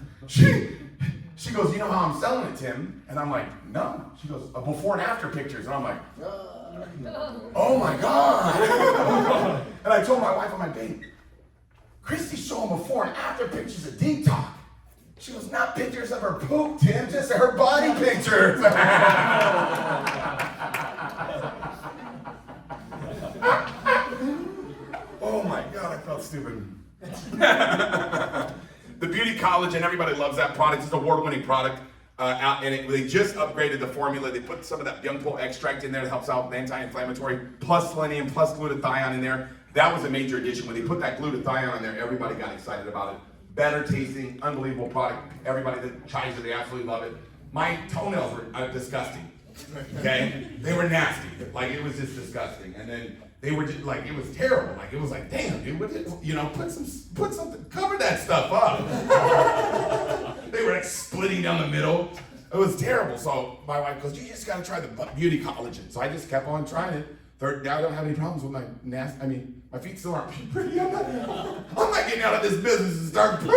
She goes, you know how I'm selling it, Tim? And I'm like, no. She goes, before and after pictures. And I'm like, oh my God. And I told my wife, I'm like, babe, Christy's showing before and after pictures of Deep Talk. She goes, not pictures of her poop, Tim, just her body pictures. Oh my God, I felt stupid. The Beauty Collagen, everybody loves that product. It's an award-winning product. They just upgraded the formula. They put some of that young pole extract in there that helps out with anti-inflammatory, plus selenium, plus glutathione in there. That was a major addition. When they put that glutathione in there, everybody got excited about it. Better tasting, unbelievable product. Everybody that tries it, they absolutely love it. My toenails were disgusting. Okay? They were nasty. Like, it was just disgusting. And then they were just like, it was terrible. Like, it was like, damn, dude, put something, cover that stuff up. They were like splitting down the middle. It was terrible. So my wife goes, you just gotta try the Beauty Collagen. So I just kept on trying it. Now I don't have any problems with my my feet still aren't pretty. I'm not getting out of this business and start doing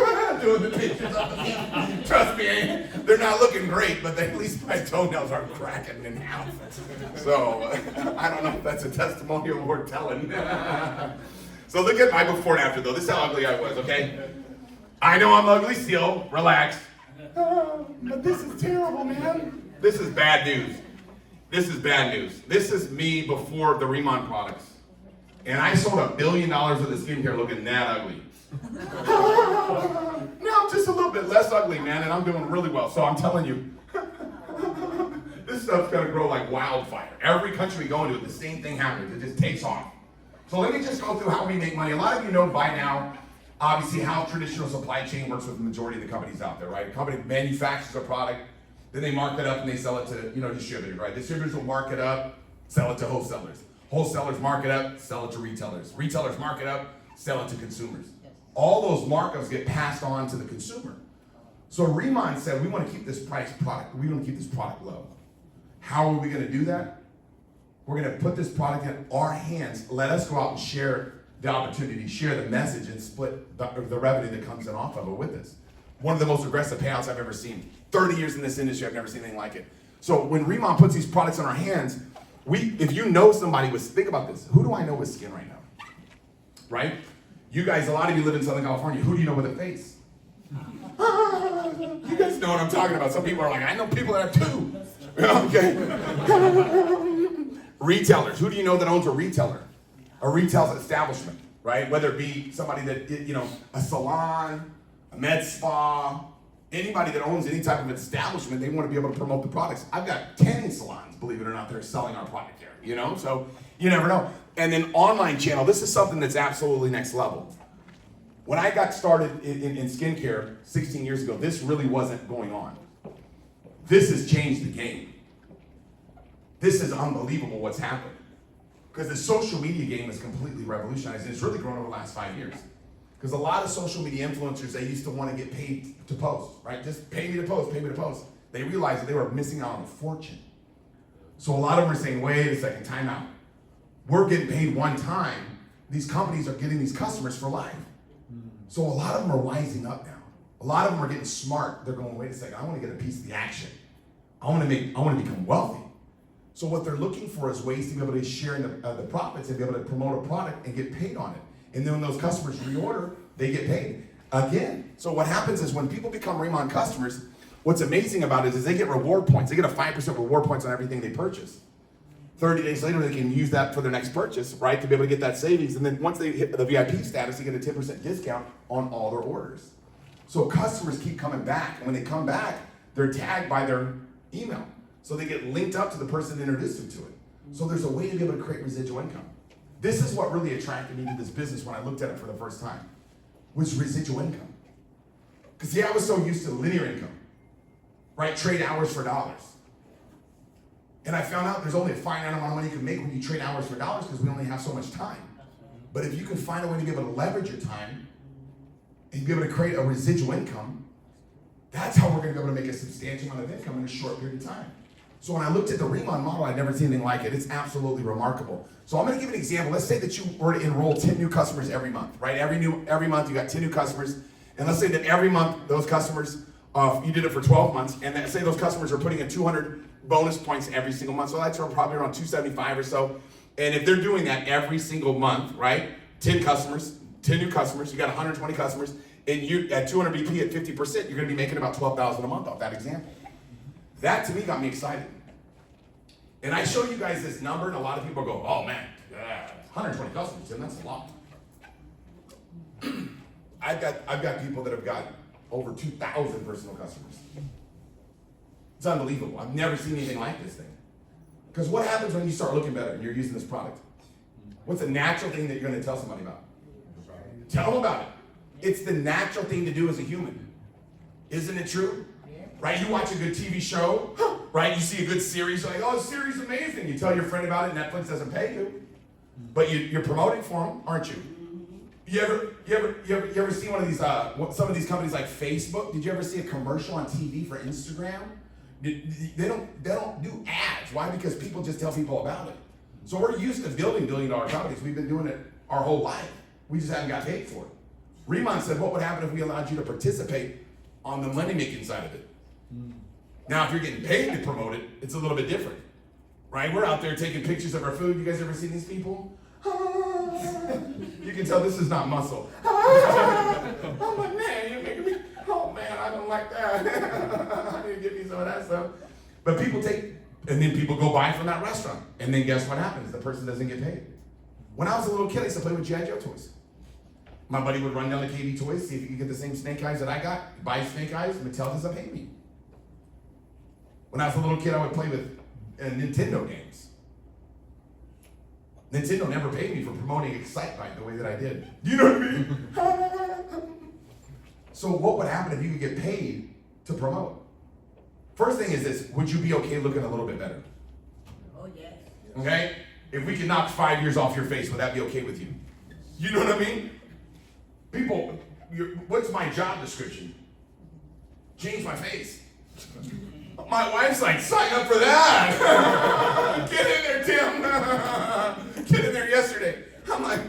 doing the pictures of the feet. Trust me, they're not looking great, but at least my toenails aren't cracking in half. So I don't know if that's a testimonial worth telling. So look at my before and after though. This is how ugly I was, okay? I know I'm ugly still, relax. But this is terrible, man. This is bad news. This is bad news. This is me before the RIMAN products. And I sold $1 billion worth of skincare looking that ugly. Now I'm just a little bit less ugly, man, and I'm doing really well. So I'm telling you, this stuff's gonna grow like wildfire. Every country we go into, the same thing happens. It just takes off. So let me just go through how we make money. A lot of you know by now, obviously, how traditional supply chain works with the majority of the companies out there, right? A company manufactures a product, then they mark it up and they sell it to, distributors, right? Distributors will mark it up, sell it to wholesalers. Wholesalers mark it up, sell it to retailers. Retailers mark it up, sell it to consumers. All those markups get passed on to the consumer. So RIMAN said, we want to keep this product low. How are we going to do that? We're going to put this product in our hands. Let us go out and share the opportunity, share the message, and split the revenue that comes in off of it with us. One of the most aggressive payouts I've ever seen. 30 years in this industry, I've never seen anything like it. So when RIMAN puts these products in our hands, if you know somebody with, think about this, who do I know with skin right now? Right? You guys, a lot of you live in Southern California. Who do you know with a face? You guys know what I'm talking about. Some people are like, I know people that have two. Okay. Retailers. Who do you know that owns a retailer? A retail establishment, right? Whether it be somebody that, a salon, a med spa, anybody that owns any type of establishment, they want to be able to promote the products. I've got 10 salons, believe it or not, that are selling our product here, So you never know. And then online channel, this is something that's absolutely next level. When I got started in skincare 16 years ago, this really wasn't going on. This has changed the game. This is unbelievable what's happened. Because the social media game is completely revolutionized, and it's really grown over the last 5 years. Because a lot of social media influencers, they used to want to get paid to post, right? Just pay me to post, pay me to post. They realized that they were missing out on a fortune. So a lot of them are saying, wait a second, time out. We're getting paid one time. These companies are getting these customers for life. So a lot of them are wising up now. A lot of them are getting smart. They're going, wait a second, I want to get a piece of the action. I want to become wealthy. So what they're looking for is ways to be able to share in the profits and be able to promote a product and get paid on it. And then when those customers reorder, they get paid again. So what happens is when people become RIMAN customers, what's amazing about it is they get reward points. They get a 5% reward points on everything they purchase. 30 days later, they can use that for their next purchase, right, to be able to get that savings. And then once they hit the VIP status, they get a 10% discount on all their orders. So customers keep coming back. And when they come back, they're tagged by their email. So they get linked up to the person that introduced them to it. So there's a way to be able to create residual income. This is what really attracted me to this business when I looked at it for the first time, was residual income. Because see, I was so used to linear income, right? Trade hours for dollars. And I found out there's only a finite amount of money you can make when you trade hours for dollars because we only have so much time. But if you can find a way to be able to leverage your time and be able to create a residual income, that's how we're going to be able to make a substantial amount of income in a short period of time. So when I looked at the RIMAN model, I'd never seen anything like it. It's absolutely remarkable. So I'm going to give an example. Let's say that you were to enroll 10 new customers every month, right? Every month you got 10 new customers. And let's say that every month those customers, you did it for 12 months. And let's say those customers are putting in 200 bonus points every single month. So that's probably around 275 or so. And if they're doing that every single month, right? 10 customers, 10 new customers, you got 120 customers. And you at 200 BP at 50%, you're going to be making about $12,000 a month off that example. That to me got me excited. And I show you guys this number, and a lot of people go, oh man, 120 customers, and that's a lot. I've got people that have got over 2,000 personal customers. It's unbelievable. I've never seen anything like this thing. Because what happens when you start looking better and you're using this product? What's a natural thing that you're going to tell somebody about? Tell them about it. It's the natural thing to do as a human. Isn't it true? Right? You watch a good TV show, right? You see a good series, you're like, oh, this series is amazing. You tell your friend about it, Netflix doesn't pay you. But you're promoting for them, aren't you? You ever see one of these, some of these companies like Facebook? Did you ever see a commercial on TV for Instagram? They don't do ads. Why? Because people just tell people about it. So we're used to building billion-dollar companies. We've been doing it our whole life. We just haven't got paid for it. RIMAN said, what would happen if we allowed you to participate on the money-making side of it? Now, if you're getting paid to promote it, it's a little bit different, right? We're out there taking pictures of our food. You guys ever seen these people? You can tell this is not muscle. I'm like, man, you're making me, oh man, I don't like that. I need to get me some of that stuff. But people take, and then people go buy from that restaurant. And then guess what happens? The person doesn't get paid. When I was a little kid, I used to play with G.I. Joe toys. My buddy would run down to KD Toys, see if he could get the same snake eyes that I got, buy snake eyes, Mattel doesn't pay me. When I was a little kid, I would play with Nintendo games. Nintendo never paid me for promoting Excitebike the way that I did. You know what I mean? So what would happen if you could get paid to promote? First thing is this, would you be okay looking a little bit better?
Oh, yes.
Okay? If we could knock 5 years off your face, would that be okay with you? You know what I mean? People, what's my job description? Change my face. My wife's like, sign up for that. Get in there, Tim. Get in there yesterday. I'm like,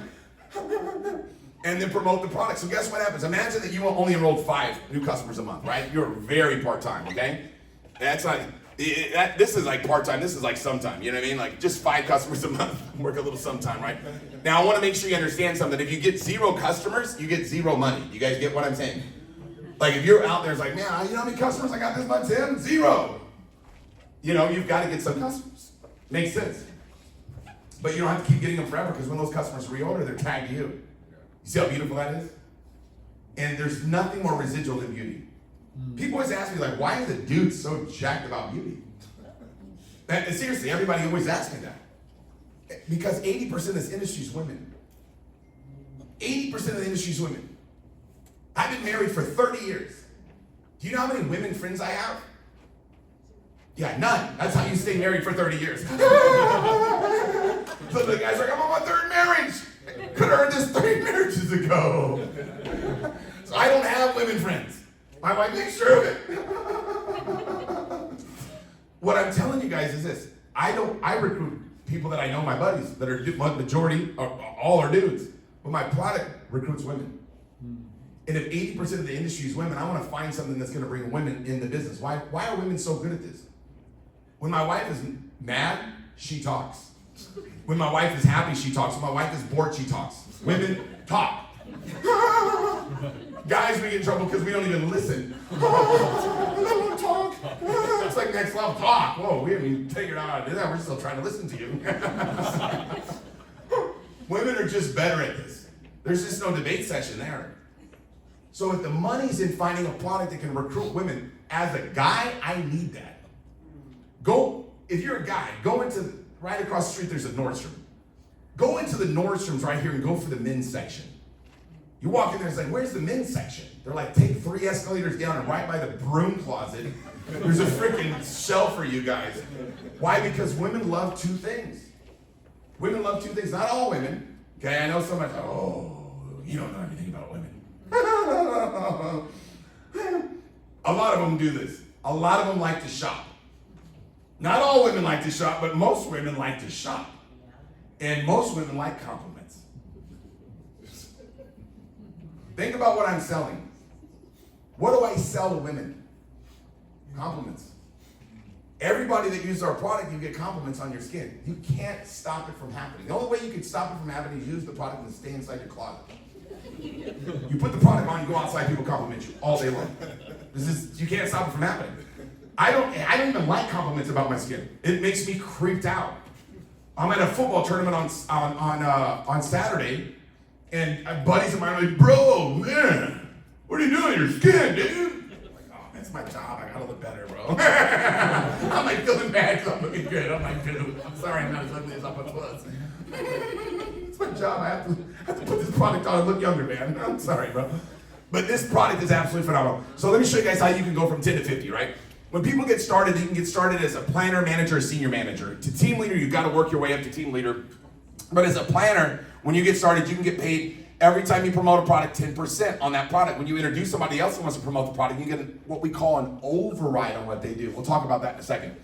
and then promote the product. So guess what happens? Imagine that you only enrolled 5 new customers a month, right? You're very part-time, okay? That's like, this is like part-time, this is like sometime, you know what I mean? Like just 5 customers a month, work a little sometime, right? Now I wanna make sure you understand something. If you get 0 customers, you get 0 money. You guys get what I'm saying? Like if you're out there, it's like, man, you know how many customers I got this month, Tim? 0. You know, you've gotta get some customers. Makes sense. But you don't have to keep getting them forever because when those customers reorder, they're tagged to you. You see how beautiful that is? And there's nothing more residual than beauty. People always ask me, like, why are the dudes so jacked about beauty? And seriously, everybody always asks me that. Because 80% of this industry is women. 80% of the industry is women. I've been married for 30 years. Do you know how many women friends I have? Yeah, none. That's how you stay married for 30 years. So the guy's like, I'm on my 3rd marriage. Could have earned this 3 marriages ago. So I don't have women friends. My wife makes sure of it. What I'm telling you guys is this. I recruit people that I know, my buddies, that are majority, all are dudes. But my product recruits women. And if 80% of the industry is women, I want to find something that's going to bring women in the business. Why are women so good at this? When my wife is mad, she talks. When my wife is happy, she talks. When my wife is bored, she talks. Women talk. Guys, we get in trouble because we don't even listen. Talk. It's like next level talk. Whoa, we haven't even figured out how to do that. We're still trying to listen to you. Women are just better at this. There's just no debate session there. So if the money's in finding a product that can recruit women, as a guy, I need that. If you're a guy, go into, right across the street, there's a Nordstrom. Go into the Nordstroms right here and go for the men's section. You walk in there and say, where's the men's section? They're like, take 3 escalators down and right by the broom closet, there's a freaking shelf for you guys. Why? Because women love 2 things. Women love 2 things. Not all women. Okay, I know somebody, oh, you don't know anything about women. A lot of them do this. A lot of them like to shop. Not all women like to shop, but most women like to shop. And most women like compliments. Think about what I'm selling. What do I sell to women? Compliments. Everybody that uses our product, you get compliments on your skin. You can't stop it from happening. The only way you can stop it from happening is use the product and stay inside your closet. You put the product on, you go outside, people compliment you all day long. You can't stop it from happening. I don't even like compliments about my skin. It makes me creeped out. I'm at a football tournament on Saturday, and buddies of mine are like, bro, man, what are you doing to your skin, dude? I'm like, oh, that's my job. I gotta look better, bro. I'm like feeling bad because I'm looking good. I'm like, dude, I'm sorry I'm not as ugly as I once was. It's my job. I have to put this product on and look younger, man. I'm sorry, bro. But this product is absolutely phenomenal. So let me show you guys how you can go from 10 to 50, right? When people get started, you can get started as a planner, manager, senior manager. To team leader, you've got to work your way up to team leader. But as a planner, when you get started, you can get paid every time you promote a product, 10% on that product. When you introduce somebody else who wants to promote the product, you get what we call an override on what they do. We'll talk about that in a second.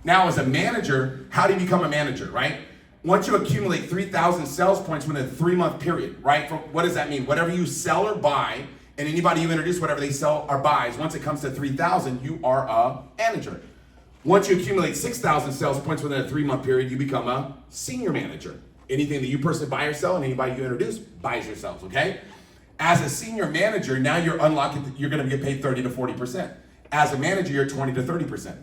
Now, as a manager, how do you become a manager, right? Once you accumulate 3,000 sales points within a 3-month period, right? What does that mean? Whatever you sell or buy, and anybody you introduce, whatever they sell or buys, once it comes to 3,000, you are a manager. Once you accumulate 6,000 sales points within a 3-month period, you become a senior manager. Anything that you personally buy or sell, and anybody you introduce buys yourselves, okay? As a senior manager, now you're unlocking, you're gonna get paid 30 to 40%. As a manager, you're 20 to 30%.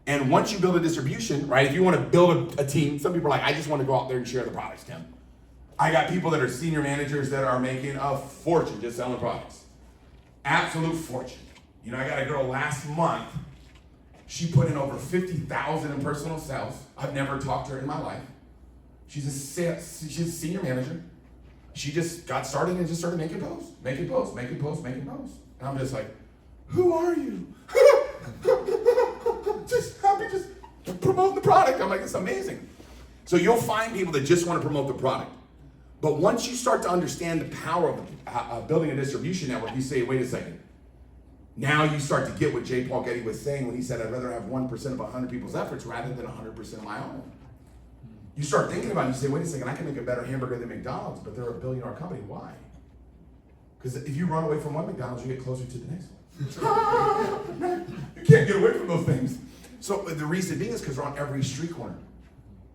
And once you build a distribution, right, if you wanna build a team, some people are like, I just wanna go out there and share the products, Tim. I got people that are senior managers that are making a fortune just selling products. Absolute fortune. You know, I got a girl last month, she put in over 50,000 in personal sales. I've never talked to her in my life. She's a senior manager. She just got started and just started making posts. And I'm just like, who are you? just promoting the product. I'm like, it's amazing. So you'll find people that just want to promote the product. But once you start to understand the power of building a distribution network, you say, wait a second. Now you start to get what J. Paul Getty was saying when he said, I'd rather have 1% of 100 people's efforts rather than 100% of my own. You start thinking about it, you say, wait a second, I can make a better hamburger than McDonald's, but they're a billion-dollar company. Why? Because if you run away from one McDonald's, you get closer to the next one. You can't get away from those things. So the reason being is because they're on every street corner.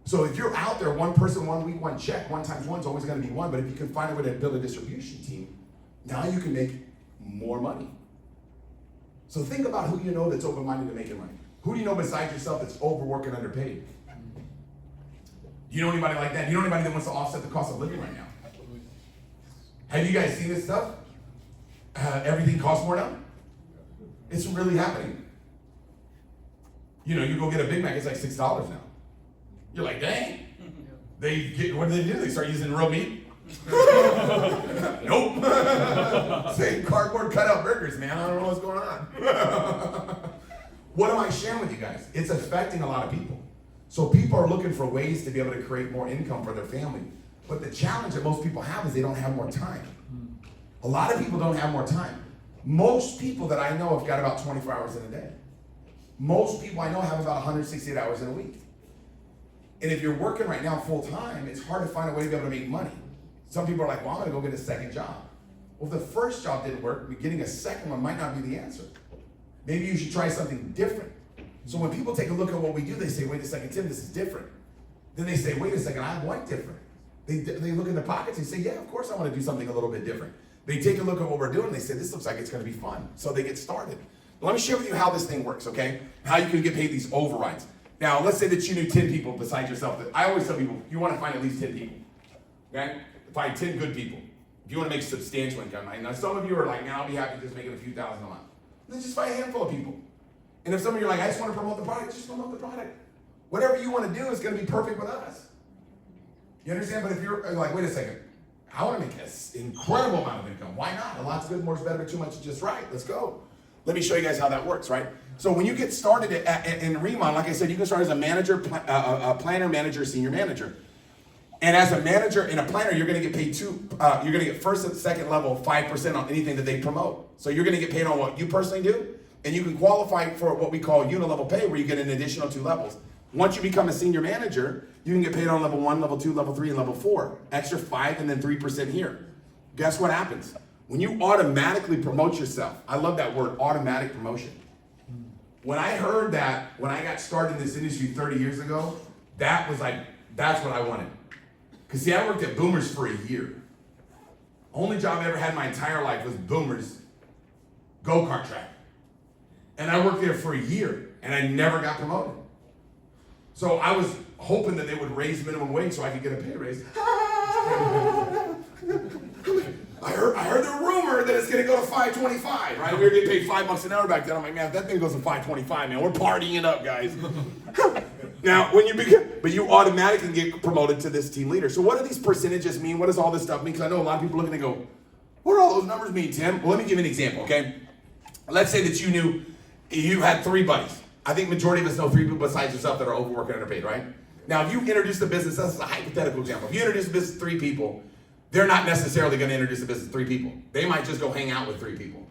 So if you're out there, one person, 1 week, 1 check, 1 times 1 is always going to be 1. But if you can find a way to build a distribution team, now you can make more money. So think about who you know that's open-minded to making money. Who do you know besides yourself that's overworked and underpaid? Do you know anybody like that? Do you know anybody that wants to offset the cost of living right now? Have you guys seen this stuff? Everything costs more now? It's really happening. You know, you go get a Big Mac, it's like $6 now. You're like, dang. What do? They start using real meat? Nope. Same cardboard cutout burgers, man. I don't know what's going on. What am I sharing with you guys? It's affecting a lot of people. So people are looking for ways to be able to create more income for their family. But the challenge that most people have is they don't have more time. A lot of people don't have more time. Most people that I know have got about 24 hours in a day. Most people I know have about 168 hours in a week. And if you're working right now full time, it's hard to find a way to be able to make money. Some people are like, well, I'm gonna go get a second job. Well, if the first job didn't work, getting a second one might not be the answer. Maybe you should try something different. So when people take a look at what we do, they say, wait a second, Tim, this is different. Then they say, wait a second, I want different. They look in their pockets and say, yeah, of course I want to do something a little bit different. They take a look at what we're doing and they say, this looks like it's going to be fun. So they get started. Let me share with you how this thing works, okay? How you can get paid these overrides. Now, let's say that you knew 10 people besides yourself. I always tell people, you want to find at least 10 people, okay? Find 10 good people. If you want to make substantial income. Now, some of you are like, man, I'll be happy just making a few thousand a month. Then just find a handful of people. And if some of you are like, I just want to promote the product, just promote the product. Whatever you want to do is going to be perfect with us. You understand? But if you're like, wait a second, I want to make this incredible amount of income. Why not? A lot's good, more's better, too much is just right. Let's go. Let me show you guys how that works, right? So when you get started in RIMAN, like I said, you can start as a manager, a planner, manager, senior manager. And as a manager and a planner, you're going to get paid you're going to get first and second level 5% on anything that they promote. So you're going to get paid on what you personally do, and you can qualify for what we call unilevel pay, where you get an additional 2 levels. Once you become a senior manager, you can get paid on level 1, level 2, level 3, and level 4. Extra 5 and then 3% here. Guess what happens? When you automatically promote yourself, I love that word, automatic promotion. When I heard that, when I got started in this industry 30 years ago, that's what I wanted. Because see, I worked at Boomers for a year. Only job I ever had in my entire life was Boomers go-kart track. And I worked there for a year, and I never got promoted. So I was hoping that they would raise minimum wage so I could get a pay raise. I heard the rumor that it's gonna go to $5.25, right? We were getting paid $5 an hour back then. I'm like, man, if that thing goes to $5.25, man, we're partying it up, guys. Now, but you automatically get promoted to this team leader. So what do these percentages mean? What does all this stuff mean? Because I know a lot of people looking and go, what do all those numbers mean, Tim? Well, let me give you an example, okay? Let's say that you had 3 buddies. I think majority of us know 3 people besides yourself that are overworked and underpaid, right? Now, if you introduce the business, this is a hypothetical example. If you introduce the business to 3 people, they're not necessarily going to introduce the business to 3 people. They might just go hang out with 3 people.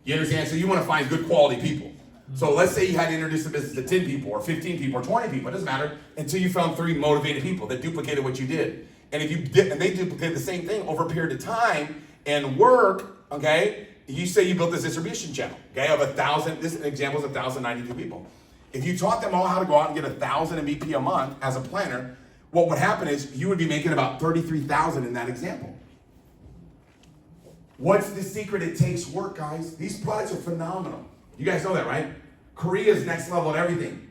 You understand? So you want to find good quality people. So let's say you had to introduce the business to 10 people or 15 people or 20 people, it doesn't matter, until you found 3 motivated people that duplicated what you did. And if you did, and they duplicated the same thing over a period of time and work, okay, you say you built this distribution channel, okay, of 1,000, this example is 1,092 people. If you taught them all how to go out and get 1,000 MVP a month as a planner, what would happen is you would be making about 33,000 in that example. What's the secret? It takes work, guys. These products are phenomenal. You guys know that, right? Korea's next level at everything.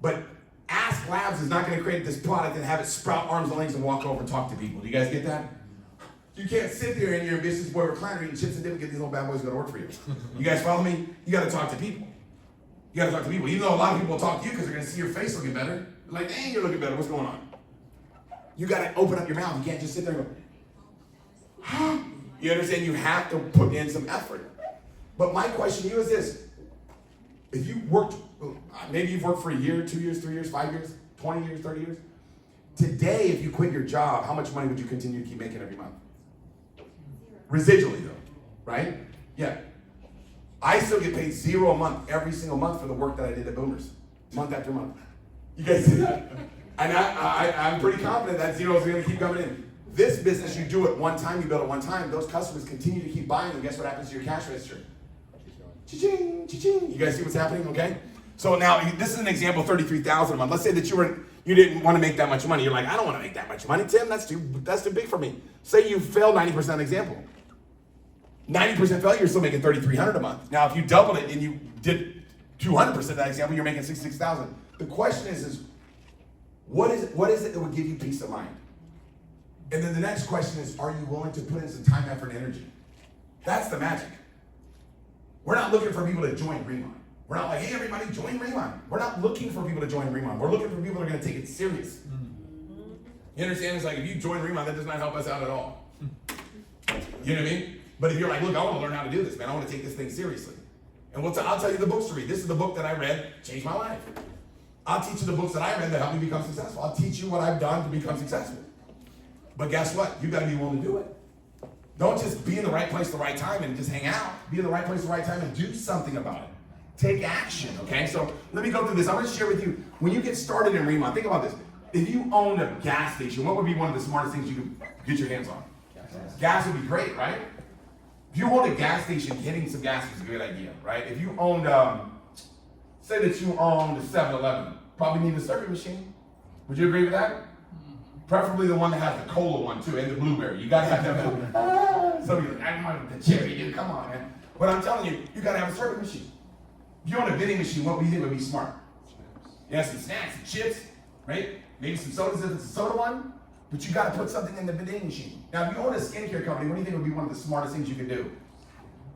But Ask Labs is not going to create this product and have it sprout arms and legs and walk over and talk to people. Do you guys get that? You can't sit there in your business boy recliner eating chips and dip and get these little bad boys going to work for you. You guys follow me? You got to talk to people. You got to talk to people. Even though a lot of people will talk to you because they're going to see your face looking better. They're like, dang, you're looking better. What's going on? You got to open up your mouth. You can't just sit there and go, huh? You understand? You have to put in some effort. But my question to you is this. If you worked, maybe you've worked for a year, 2 years, 3 years, 5 years, 20 years, 30 years. Today, if you quit your job, how much money would you continue to keep making every month? Residually though, right? Yeah. I still get paid $0 a month every single month for the work that I did at Boomers, month after month. You guys see that? And I'm pretty confident that $0 is going to keep coming in. This business, you do it one time, you build it one time, those customers continue to keep buying, and guess what happens to your cash register? Cha-ching, cha-ching. You guys see what's happening, okay? So now, this is an example of 33,000 a month. Let's say that you didn't want to make that much money. You're like, I don't want to make that much money, Tim. That's too big for me. Say you failed 90% of the example. 90% failure, you're still making 3,300 a month. Now, if you doubled it and you did 200% of that example, you're making 66,000. The question is what is it that would give you peace of mind? And then the next question is, are you willing to put in some time, effort, and energy? That's the magic. We're not looking for people to join RIMAN. We're not like, hey, everybody, join RIMAN. We're not looking for people to join RIMAN. We're looking for people that are going to take it serious. You understand? It's like, if you join RIMAN, that does not help us out at all. You know what I mean? But if you're like, look, I want to learn how to do this, man. I want to take this thing seriously. And I'll tell you the books to read. This is the book that I read, changed my life. I'll teach you the books that I read that helped me become successful. I'll teach you what I've done to become successful. But guess what? You got to be willing to do it. Don't just be in the right place at the right time and just hang out. Be in the right place at the right time and do something about it. Take action, okay? So let me go through this. I'm going to share with you, when you get started in RIMAN, think about this. If you owned a gas station, what would be one of the smartest things you could get your hands on? Gas would be great, right? If you owned a gas station, getting some gas is a good idea, right? If you owned, say that you owned a 7-Eleven, probably need a serving machine. Would you agree with that? Preferably the one that has the cola one too, and the blueberry. You gotta have that. Some of you are like, I want the cherry, dude, come on, man. But I'm telling you, you gotta have a serving machine. If you own a vending machine, what do you think would be smart? You have some snacks, some chips, right? Maybe some sodas if it's a soda one, but you gotta put something in the vending machine. Now, if you own a skincare company, what do you think would be one of the smartest things you could do?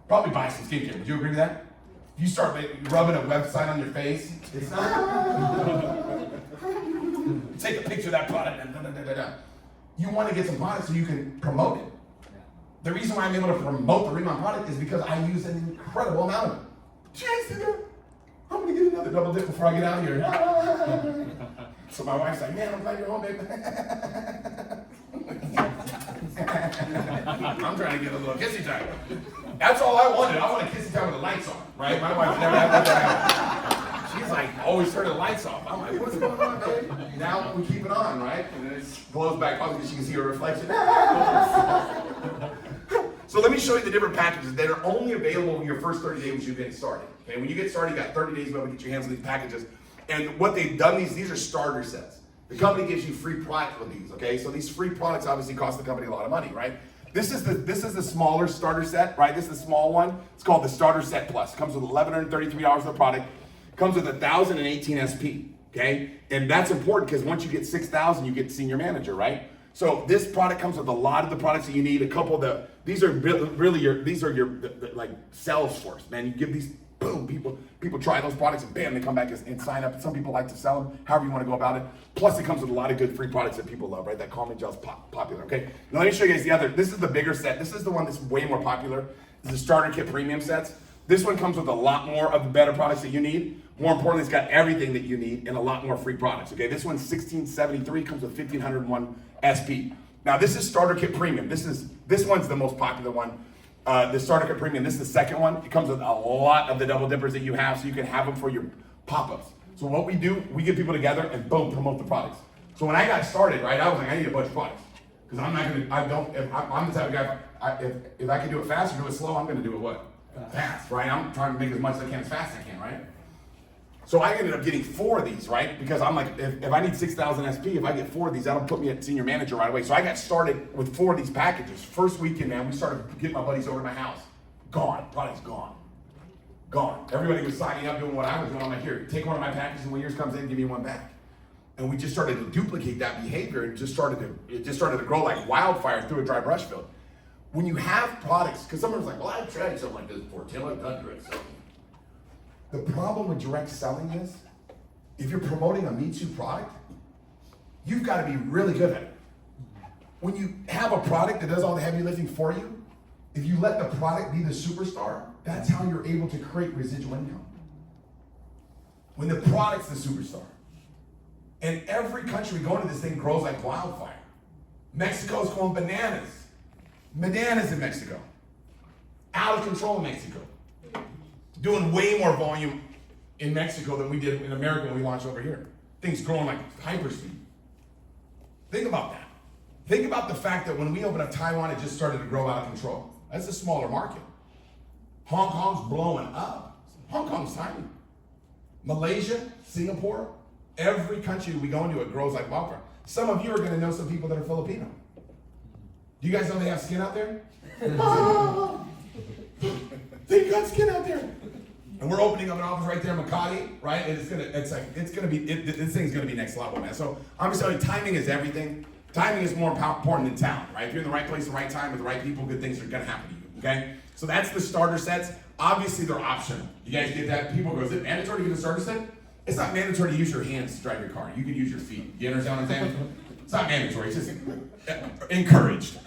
Probably buy some skincare. Would you agree with that? If you start rubbing a website on your face, it's not. Take a picture of that product and da-da-da-da-da. You want to get some products so you can promote it. The reason why I'm able to promote the RIMAN product is because I use an incredible amount of it. Did you guys see that? I'm going to get another double dip before I get out of here. So my wife's like, man, I'm glad you're home, baby. I'm trying to get a little kissy time. That's all I wanted. I want a kissy time with the lights on, right? My wife never had that. She's like, always turn the lights off. I'm like, what's going on, babe? Now we keep it on, right? And then it glows back on because she can see her reflection. So let me show you the different packages that are only available in your first 30 days when you get started. Okay, when you get started, you got 30 days to be able to get your hands on these packages. And what they've done, these are starter sets. The company gives you free products with these, okay? So these free products obviously cost the company a lot of money, right? This is the smaller starter set, right? This is the small one. It's called the Starter Set Plus. It comes with $1,133 of the product. It comes with 1,018 SP, okay? And that's important because once you get 6,000, you get senior manager, right? So this product comes with a lot of the products that you need. A couple of these are really your like sales force, man. You give these, boom, people try those products and bam, they come back and sign up. Some people like to sell them, however you want to go about it. Plus it comes with a lot of good free products that people love, right? That Calm and Gel's popular, okay? Now let me show you guys the other. This is the bigger set. This is the one that's way more popular. This is the Starter Kit Premium sets. This one comes with a lot more of the better products that you need. More importantly, it's got everything that you need and a lot more free products, okay? This one's $1,673, comes with 1,501 SP. Now this is Starter Kit Premium. This one's the most popular one. the starter kit premium. This is the second one. It comes with a lot of the double dippers that you have, so you can have them for your pop-ups. So what we do, we get people together and boom, promote the products. So when I got started, right, I was like, I need a bunch of products. Because I'm the type of guy, if I can do it fast or do it slow, I'm gonna do it what? Fast, right? I'm trying to make as much as I can as fast as I can, right? So I ended up getting 4 of these, right? Because I'm like, if I need 6,000 SP, if I get 4 of these, that'll put me at senior manager right away. So I got started with 4 of these packages. First weekend, man, we started getting my buddies over to my house. Gone, products gone. Gone. Everybody was signing up, doing what I was doing. I'm like, here, take one of my packages, and when yours comes in, give me one back. And we just started to duplicate that behavior, and it just started to grow like wildfire through a dry brush field. When you have products, because someone's like, well, I've tried something like this before, Tim, I've done direct selling. The problem with direct selling is, if you're promoting a Me Too product, you've got to be really good at it. When you have a product that does all the heavy lifting for you, if you let the product be the superstar, that's how you're able to create residual income. When the product's the superstar. And every country we go into, this thing grows like wildfire. Mexico's going bananas. Bananas in Mexico. Out of control in Mexico. Doing way more volume in Mexico than we did in America when we launched over here. Things growing like hyperspeed. Think about that. Think about the fact that when we opened up Taiwan, it just started to grow out of control. That's a smaller market. Hong Kong's blowing up. Hong Kong's tiny. Malaysia, Singapore, every country we go into, it grows like wildfire. Some of you are going to know some people that are Filipino. Do you guys know they have skin out there? They got skin out there. And we're opening up an office right there in Makati, right? And this thing's gonna be next level, man. So I'm just telling you, timing is everything. Timing is more important than talent, right? If you're in the right place, the right time, with the right people, good things are gonna happen to you, okay? So that's the starter sets. Obviously, they're optional. You guys get that? People go, is it mandatory to get a starter set? It's not mandatory to use your hands to drive your car. You can use your feet. You understand what I'm saying? It's not mandatory, it's just encouraged.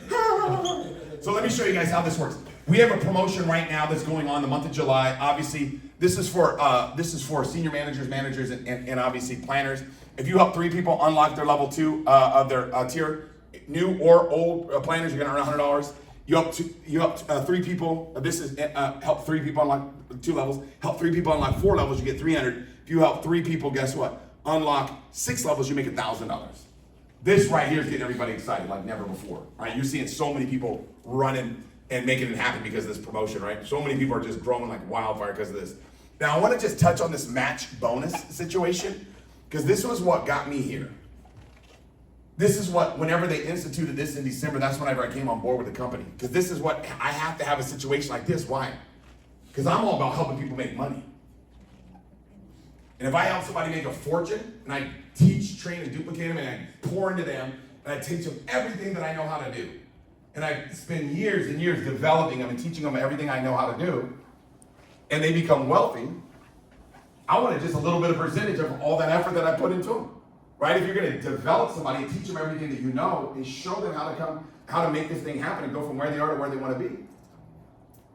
So let me show you guys how this works. We have a promotion right now that's going on the month of July. Obviously, this is for senior managers, and obviously planners. If you help 3 people unlock their level 2 of their tier, new or old planners, you're gonna earn $100. You help 3 people. This is help 3 people unlock 2 levels. Help 3 people unlock 4 levels, you get $300. If you help 3 people, guess what? Unlock 6 levels, you make $1,000. This right here is getting everybody excited like never before. Right? You're seeing so many people running and making it happen because of this promotion, right? So many people are just growing like wildfire because of this. Now I want to just touch on this match bonus situation, because this was what got me here. This is what, whenever they instituted this in December, that's whenever I came on board with the company. Because this is what, I have to have a situation like this. Why? Because I'm all about helping people make money. And if I help somebody make a fortune, and I teach, train, and duplicate them, and I pour into them, and I teach them everything that I know how to do, and I spend years and years developing them and teaching them everything I know how to do, and they become wealthy, I want just a little bit of percentage of all that effort that I put into them, right? If you're going to develop somebody and teach them everything that you know and show them how to make this thing happen and go from where they are to where they want to be,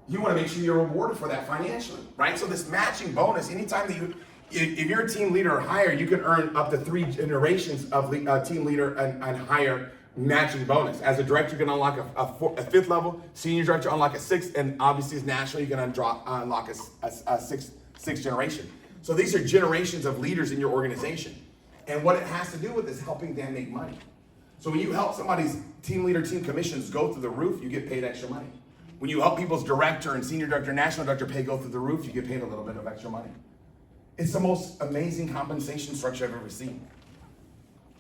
you want to make sure you're rewarded for that financially, right? So this matching bonus, anytime that if you're a team leader or higher, you can earn up to 3 generations of team leader and higher matching bonus. As a director, you can unlock a 5th level. Senior director, unlock a 6th, and obviously as national, you can unlock a 6th generation. So these are generations of leaders in your organization. And what it has to do with is helping them make money. So when you help somebody's team leader, team commissions go through the roof, you get paid extra money. When you help people's director and senior director, national director pay go through the roof, you get paid a little bit of extra money. It's the most amazing compensation structure I've ever seen.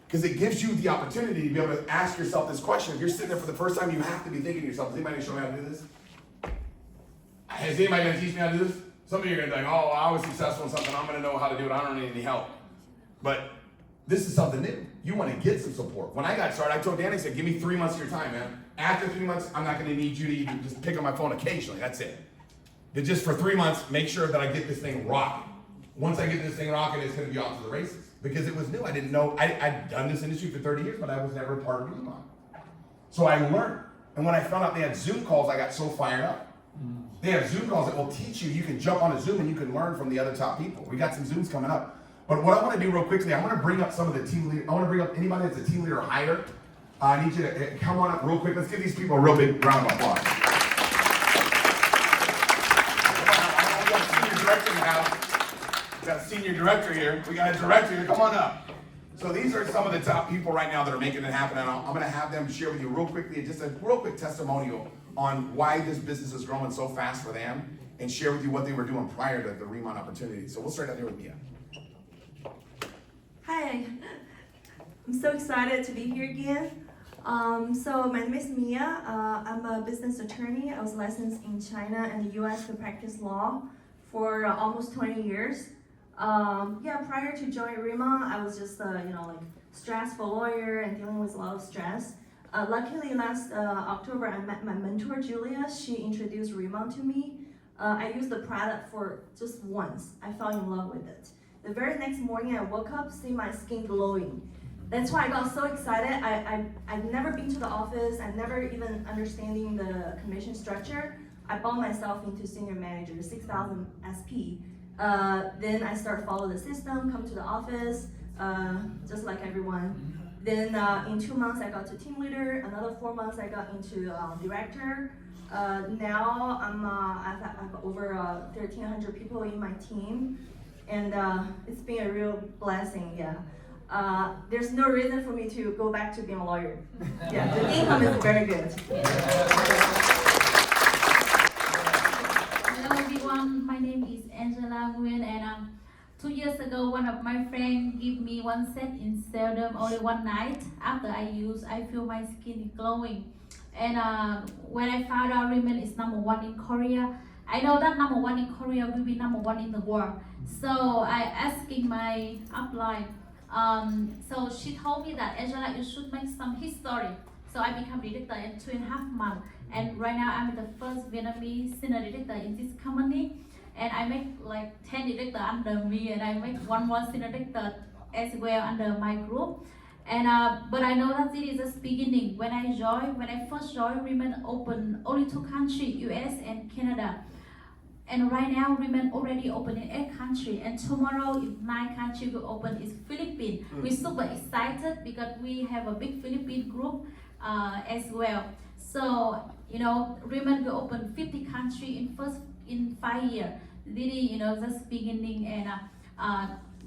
Because it gives you the opportunity to be able to ask yourself this question. If you're sitting there for the first time, you have to be thinking to yourself, is anybody going to show me how to do this? Is anybody going to teach me how to do this? Some of you are going to be like, oh, I was successful in something, I'm going to know how to do it, I don't need any help. But this is something new. You want to get some support. When I got started, I told Danny, I said, give me 3 months of your time, man. After 3 months, I'm not going to need you to even just pick up my phone occasionally, that's it. But just for 3 months, make sure that I get this thing rocking. Once I get this thing rocking, it's going to be off to the races. Because it was new. I didn't know. I'd done this industry for 30 years, but I was never a part of RIMAN. So I learned. And when I found out they had Zoom calls, I got so fired up. They have Zoom calls that will teach you. You can jump on a Zoom and you can learn from the other top people. We got some Zooms coming up. But what I want to do real quickly, I want to bring up some of the team leaders. I want to bring up anybody that's a team leader or higher. I need you to come on up real quick. Let's give these people a real big round of applause. got senior director here. We got a director here. Come on up. So these are some of the top people right now that are making it happen, and I'm going to have them share with you real quickly, just a real quick testimonial on why this business is growing so fast for them, and share with you what they were doing prior to the RIMAN opportunity. So we'll start out here with Mia.
Hi, I'm so excited to be here again. So my name is Mia. I'm a business attorney. I was licensed in China and the US to practice law for almost 20 years. Prior to joining RIMAN, I was just stressful lawyer and dealing with a lot of stress. Luckily, last October, I met my mentor Julia. She introduced RIMAN to me. I used the product for just once. I fell in love with it. The very next morning, I woke up, see my skin glowing. That's why I got so excited. I've never been to the office. I never even understanding the commission structure. I bought myself into senior manager, 6,000 SP. Then I start follow the system, come to the office, just like everyone. Then in 2 months, I got to team leader. Another 4 months, I got into director. Now I've over 1,300 people in my team, and it's been a real blessing. Yeah. There's no reason for me to go back to being a lawyer. Yeah, the income is very good.
Hello everyone, my name is Angela Nguyen, and 2 years ago one of my friends gave me one set in seldom only one night. After I use, I feel my skin glowing. And when I found out RIMAN is #1 in Korea, I know that #1 in Korea will be #1 in the world. So I asking my upline. So she told me that Angela, you should make some history. So I become director in 2.5 months. And right now I'm the first Vietnamese senior director in this company. And I make like 10 directors under me, and I make one more senior director as well under my group. And but I know that this is just beginning. When I first joined, RIMAN opened only 2 countries, US and Canada. And right now, RIMAN already open in 8 countries, and tomorrow, if 9 countries will open, is Philippines. We're super excited because we have a big Philippine group as well. So RIMAN will open 50 countries in 5 years. Really, just beginning, and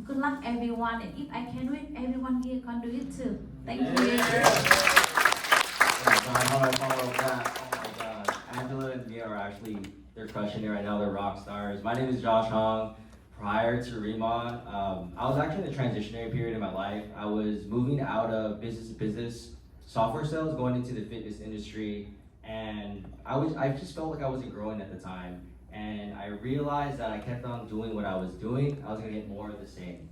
good luck everyone. And if I can do it, everyone here can do it too. Thank you.
How do I follow up that? Oh my God, Angela and Mia are actually. They're crushing it right now, they're rock stars. My name is Josh Hong. Prior to RIMAN, I was actually in a transitionary period in my life. I was moving out of business to business software sales, going into the fitness industry, and I just felt like I wasn't growing at the time. And I realized that I kept on doing what I was doing, I was gonna get more of the same.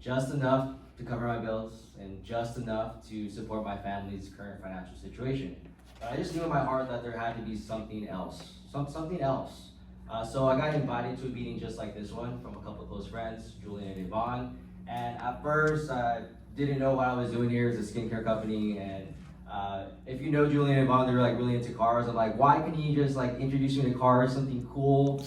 Just enough to cover my bills and just enough to support my family's current financial situation. But I just knew in my heart that there had to be something else. Something else. So I got invited to a meeting just like this one from a couple of close friends, Julian and Yvonne. And at first, I didn't know what I was doing here. It's a skincare company, and if you know Julian and Yvonne, they're like really into cars. I'm like, why can you just like introduce me to cars, something cool?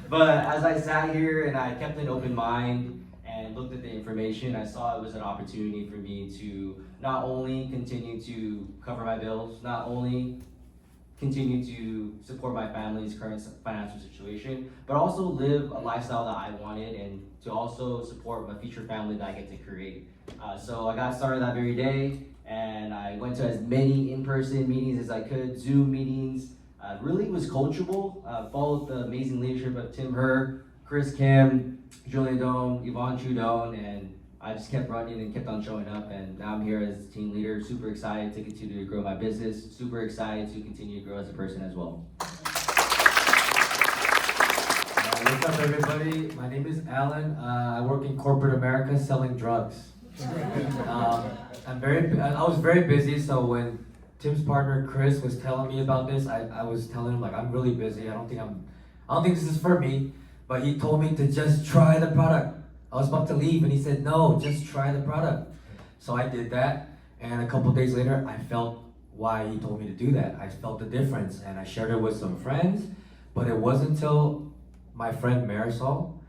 But as I sat here and I kept an open mind and looked at the information, I saw it was an opportunity for me to not only continue to cover my bills, not only continue to support my family's current financial situation, but also live a lifestyle that I wanted, and to also support my future family that I get to create. So I got started that very day, and I went to as many in-person meetings as I could, Zoom meetings. Really was coachable, followed the amazing leadership of Tim Herr, Chris Kim, Julian Doan, Yvonne Trudon, and I just kept running and kept on showing up, and now I'm here as team leader, super excited to continue to grow my business, super excited to continue to grow as a person as well.
What's up everybody? My name is Alan. I work in corporate America selling drugs. I was very busy, so when Tim's partner Chris was telling me about this, I was telling him like, I'm really busy, I don't think this is for me, but he told me to just try the product. I was about to leave and he said, no, just try the product. So I did that, and a couple days later, I felt why he told me to do that. I felt the difference, and I shared it with some friends, but it wasn't until my friend Marisol,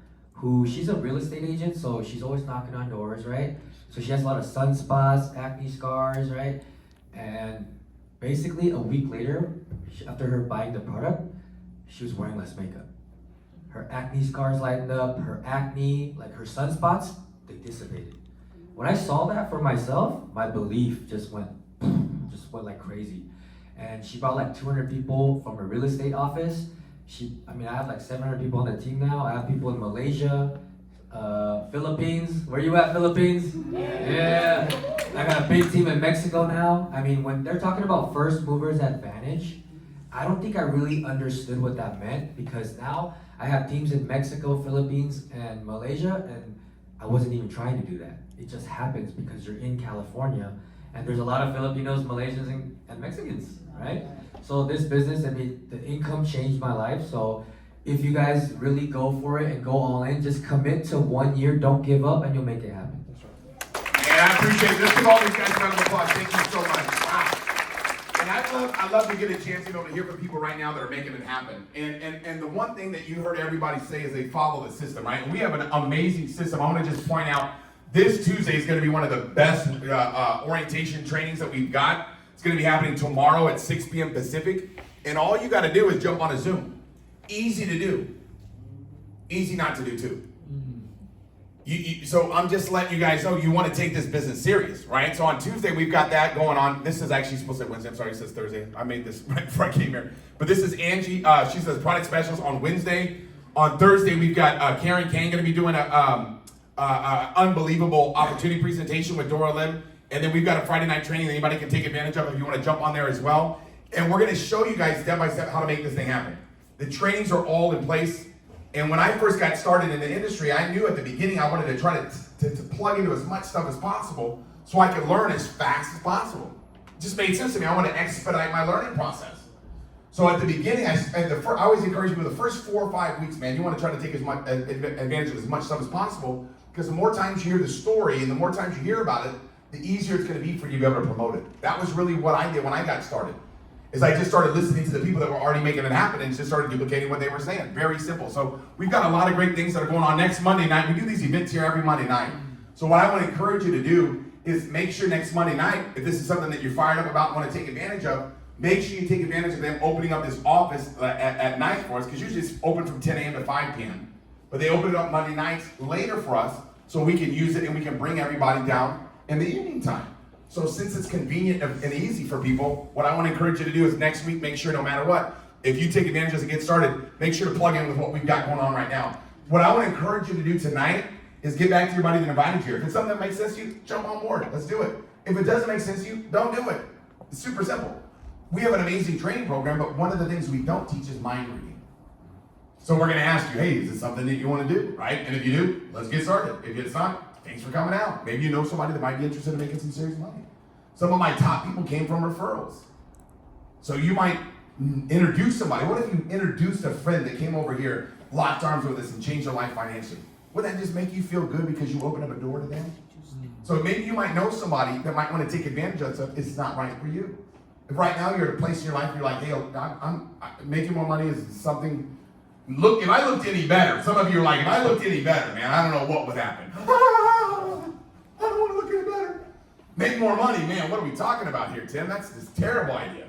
she's a real estate agent, so she's always knocking on doors, right? So she has a lot of sunspots, acne scars, right? And basically a week later, after her buying the product, she was wearing less makeup. her acne scars lightened up, her acne, like her sunspots, they dissipated. When I saw that for myself, my belief just went like crazy. And she brought like 200 people from a real estate office. I have like 700 people on the team now. I have people in Malaysia, Philippines. Where you at, Philippines? Yeah. I got a big team in Mexico now. I mean, when they're talking about first movers advantage, I don't think I really understood what that meant, because now I have teams in Mexico, Philippines, and Malaysia, and I wasn't even trying to do that. It just happens because you're in California, and there's a lot of Filipinos, Malaysians, and Mexicans, right? So this business, I mean, the income changed my life. So if you guys really go for it and go all in, just commit to 1 year, don't give up, and you'll make it happen.
Yeah, I appreciate it. Let's give all these guys a round of applause. Thank you so much. Wow. And I love to get a chance, to hear from people right now that are making it happen. And the one thing that you heard everybody say is they follow the system, right? And we have an amazing system. I want to just point out, this Tuesday is going to be one of the best orientation trainings that we've got. It's going to be happening tomorrow at 6 p.m. Pacific. And all you got to do is jump on a Zoom. Easy to do. Easy not to do too. So I'm just letting you guys know you want to take this business serious, right? So on Tuesday, we've got that going on. This is actually supposed to say Wednesday. I'm sorry, it says Thursday. I made this right before I came here. But this is Angie. She says product specials on Wednesday. On Thursday, we've got Karen Kane going to be doing a unbelievable opportunity presentation with Dora Lim. And then we've got a Friday night training that anybody can take advantage of if you want to jump on there as well. And we're going to show you guys step by step how to make this thing happen. The trainings are all in place. And when I first got started in the industry, I knew at the beginning I wanted to try to plug into as much stuff as possible so I could learn as fast as possible. It just made sense to me. I want to expedite my learning process. So at the beginning, I always encourage people the first 4 or 5 weeks, man, you want to try to take as much advantage of as much stuff as possible, because the more times you hear the story and the more times you hear about it, the easier it's going to be for you to be able to promote it. That was really what I did when I got started. Is I just started listening to the people that were already making it happen and just started duplicating what they were saying. Very simple. So we've got a lot of great things that are going on next Monday night. We do these events here every Monday night. So what I want to encourage you to do is make sure next Monday night, if this is something that you're fired up about and want to take advantage of, make sure you take advantage of them opening up this office at night for us, because usually it's open from 10 a.m. to 5 p.m. But they open it up Monday nights later for us so we can use it and we can bring everybody down in the evening time. So since it's convenient and easy for people, what I want to encourage you to do is next week, make sure no matter what, if you take advantage as it gets started, make sure to plug in with what we've got going on right now. What I want to encourage you to do tonight is get back to your buddy that invited you here. If it's something that makes sense to you, jump on board. Let's do it. If it doesn't make sense to you, don't do it. It's super simple. We have an amazing training program, but one of the things we don't teach is mind reading. So we're going to ask you, hey, is this something that you want to do, right? And if you do, let's get started. If it's not, thanks for coming out. Maybe you know somebody that might be interested in making some serious money. Some of my top people came from referrals. So you might introduce somebody. What if you introduced a friend that came over here, locked arms with us, and changed their life financially? Would that just make you feel good because you opened up a door to them? So maybe you might know somebody that might want to take advantage of stuff. It's not right for you. If right now you're at a place in your life, you're like, hey, I'm making more money is something. Look, if I looked any better, some of you are like, if I looked any better, man, I don't know what would happen. I don't want to look any better. Make more money, man, what are we talking about here, Tim? That's this terrible idea.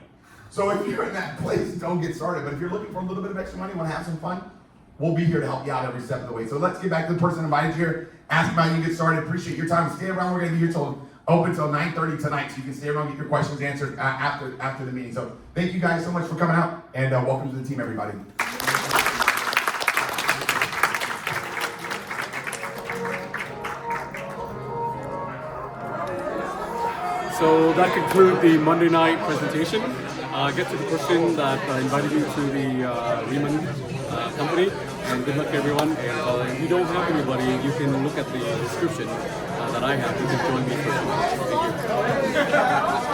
So if you're in that place, don't get started. But if you're looking for a little bit of extra money, want to have some fun, we'll be here to help you out every step of the way. So let's get back to the person who invited you here. Ask about you and get started. Appreciate your time. Stay around. We're going to be here open till 9:30 tonight, so you can stay around and get your questions answered after the meeting. So thank you guys so much for coming out, and welcome to the team, everybody.
So that concludes the Monday night presentation. Get to the person that invited you to the RIMAN company, and good luck to everyone. And if you don't have anybody, you can look at the description that I have. You can join me for Thank you.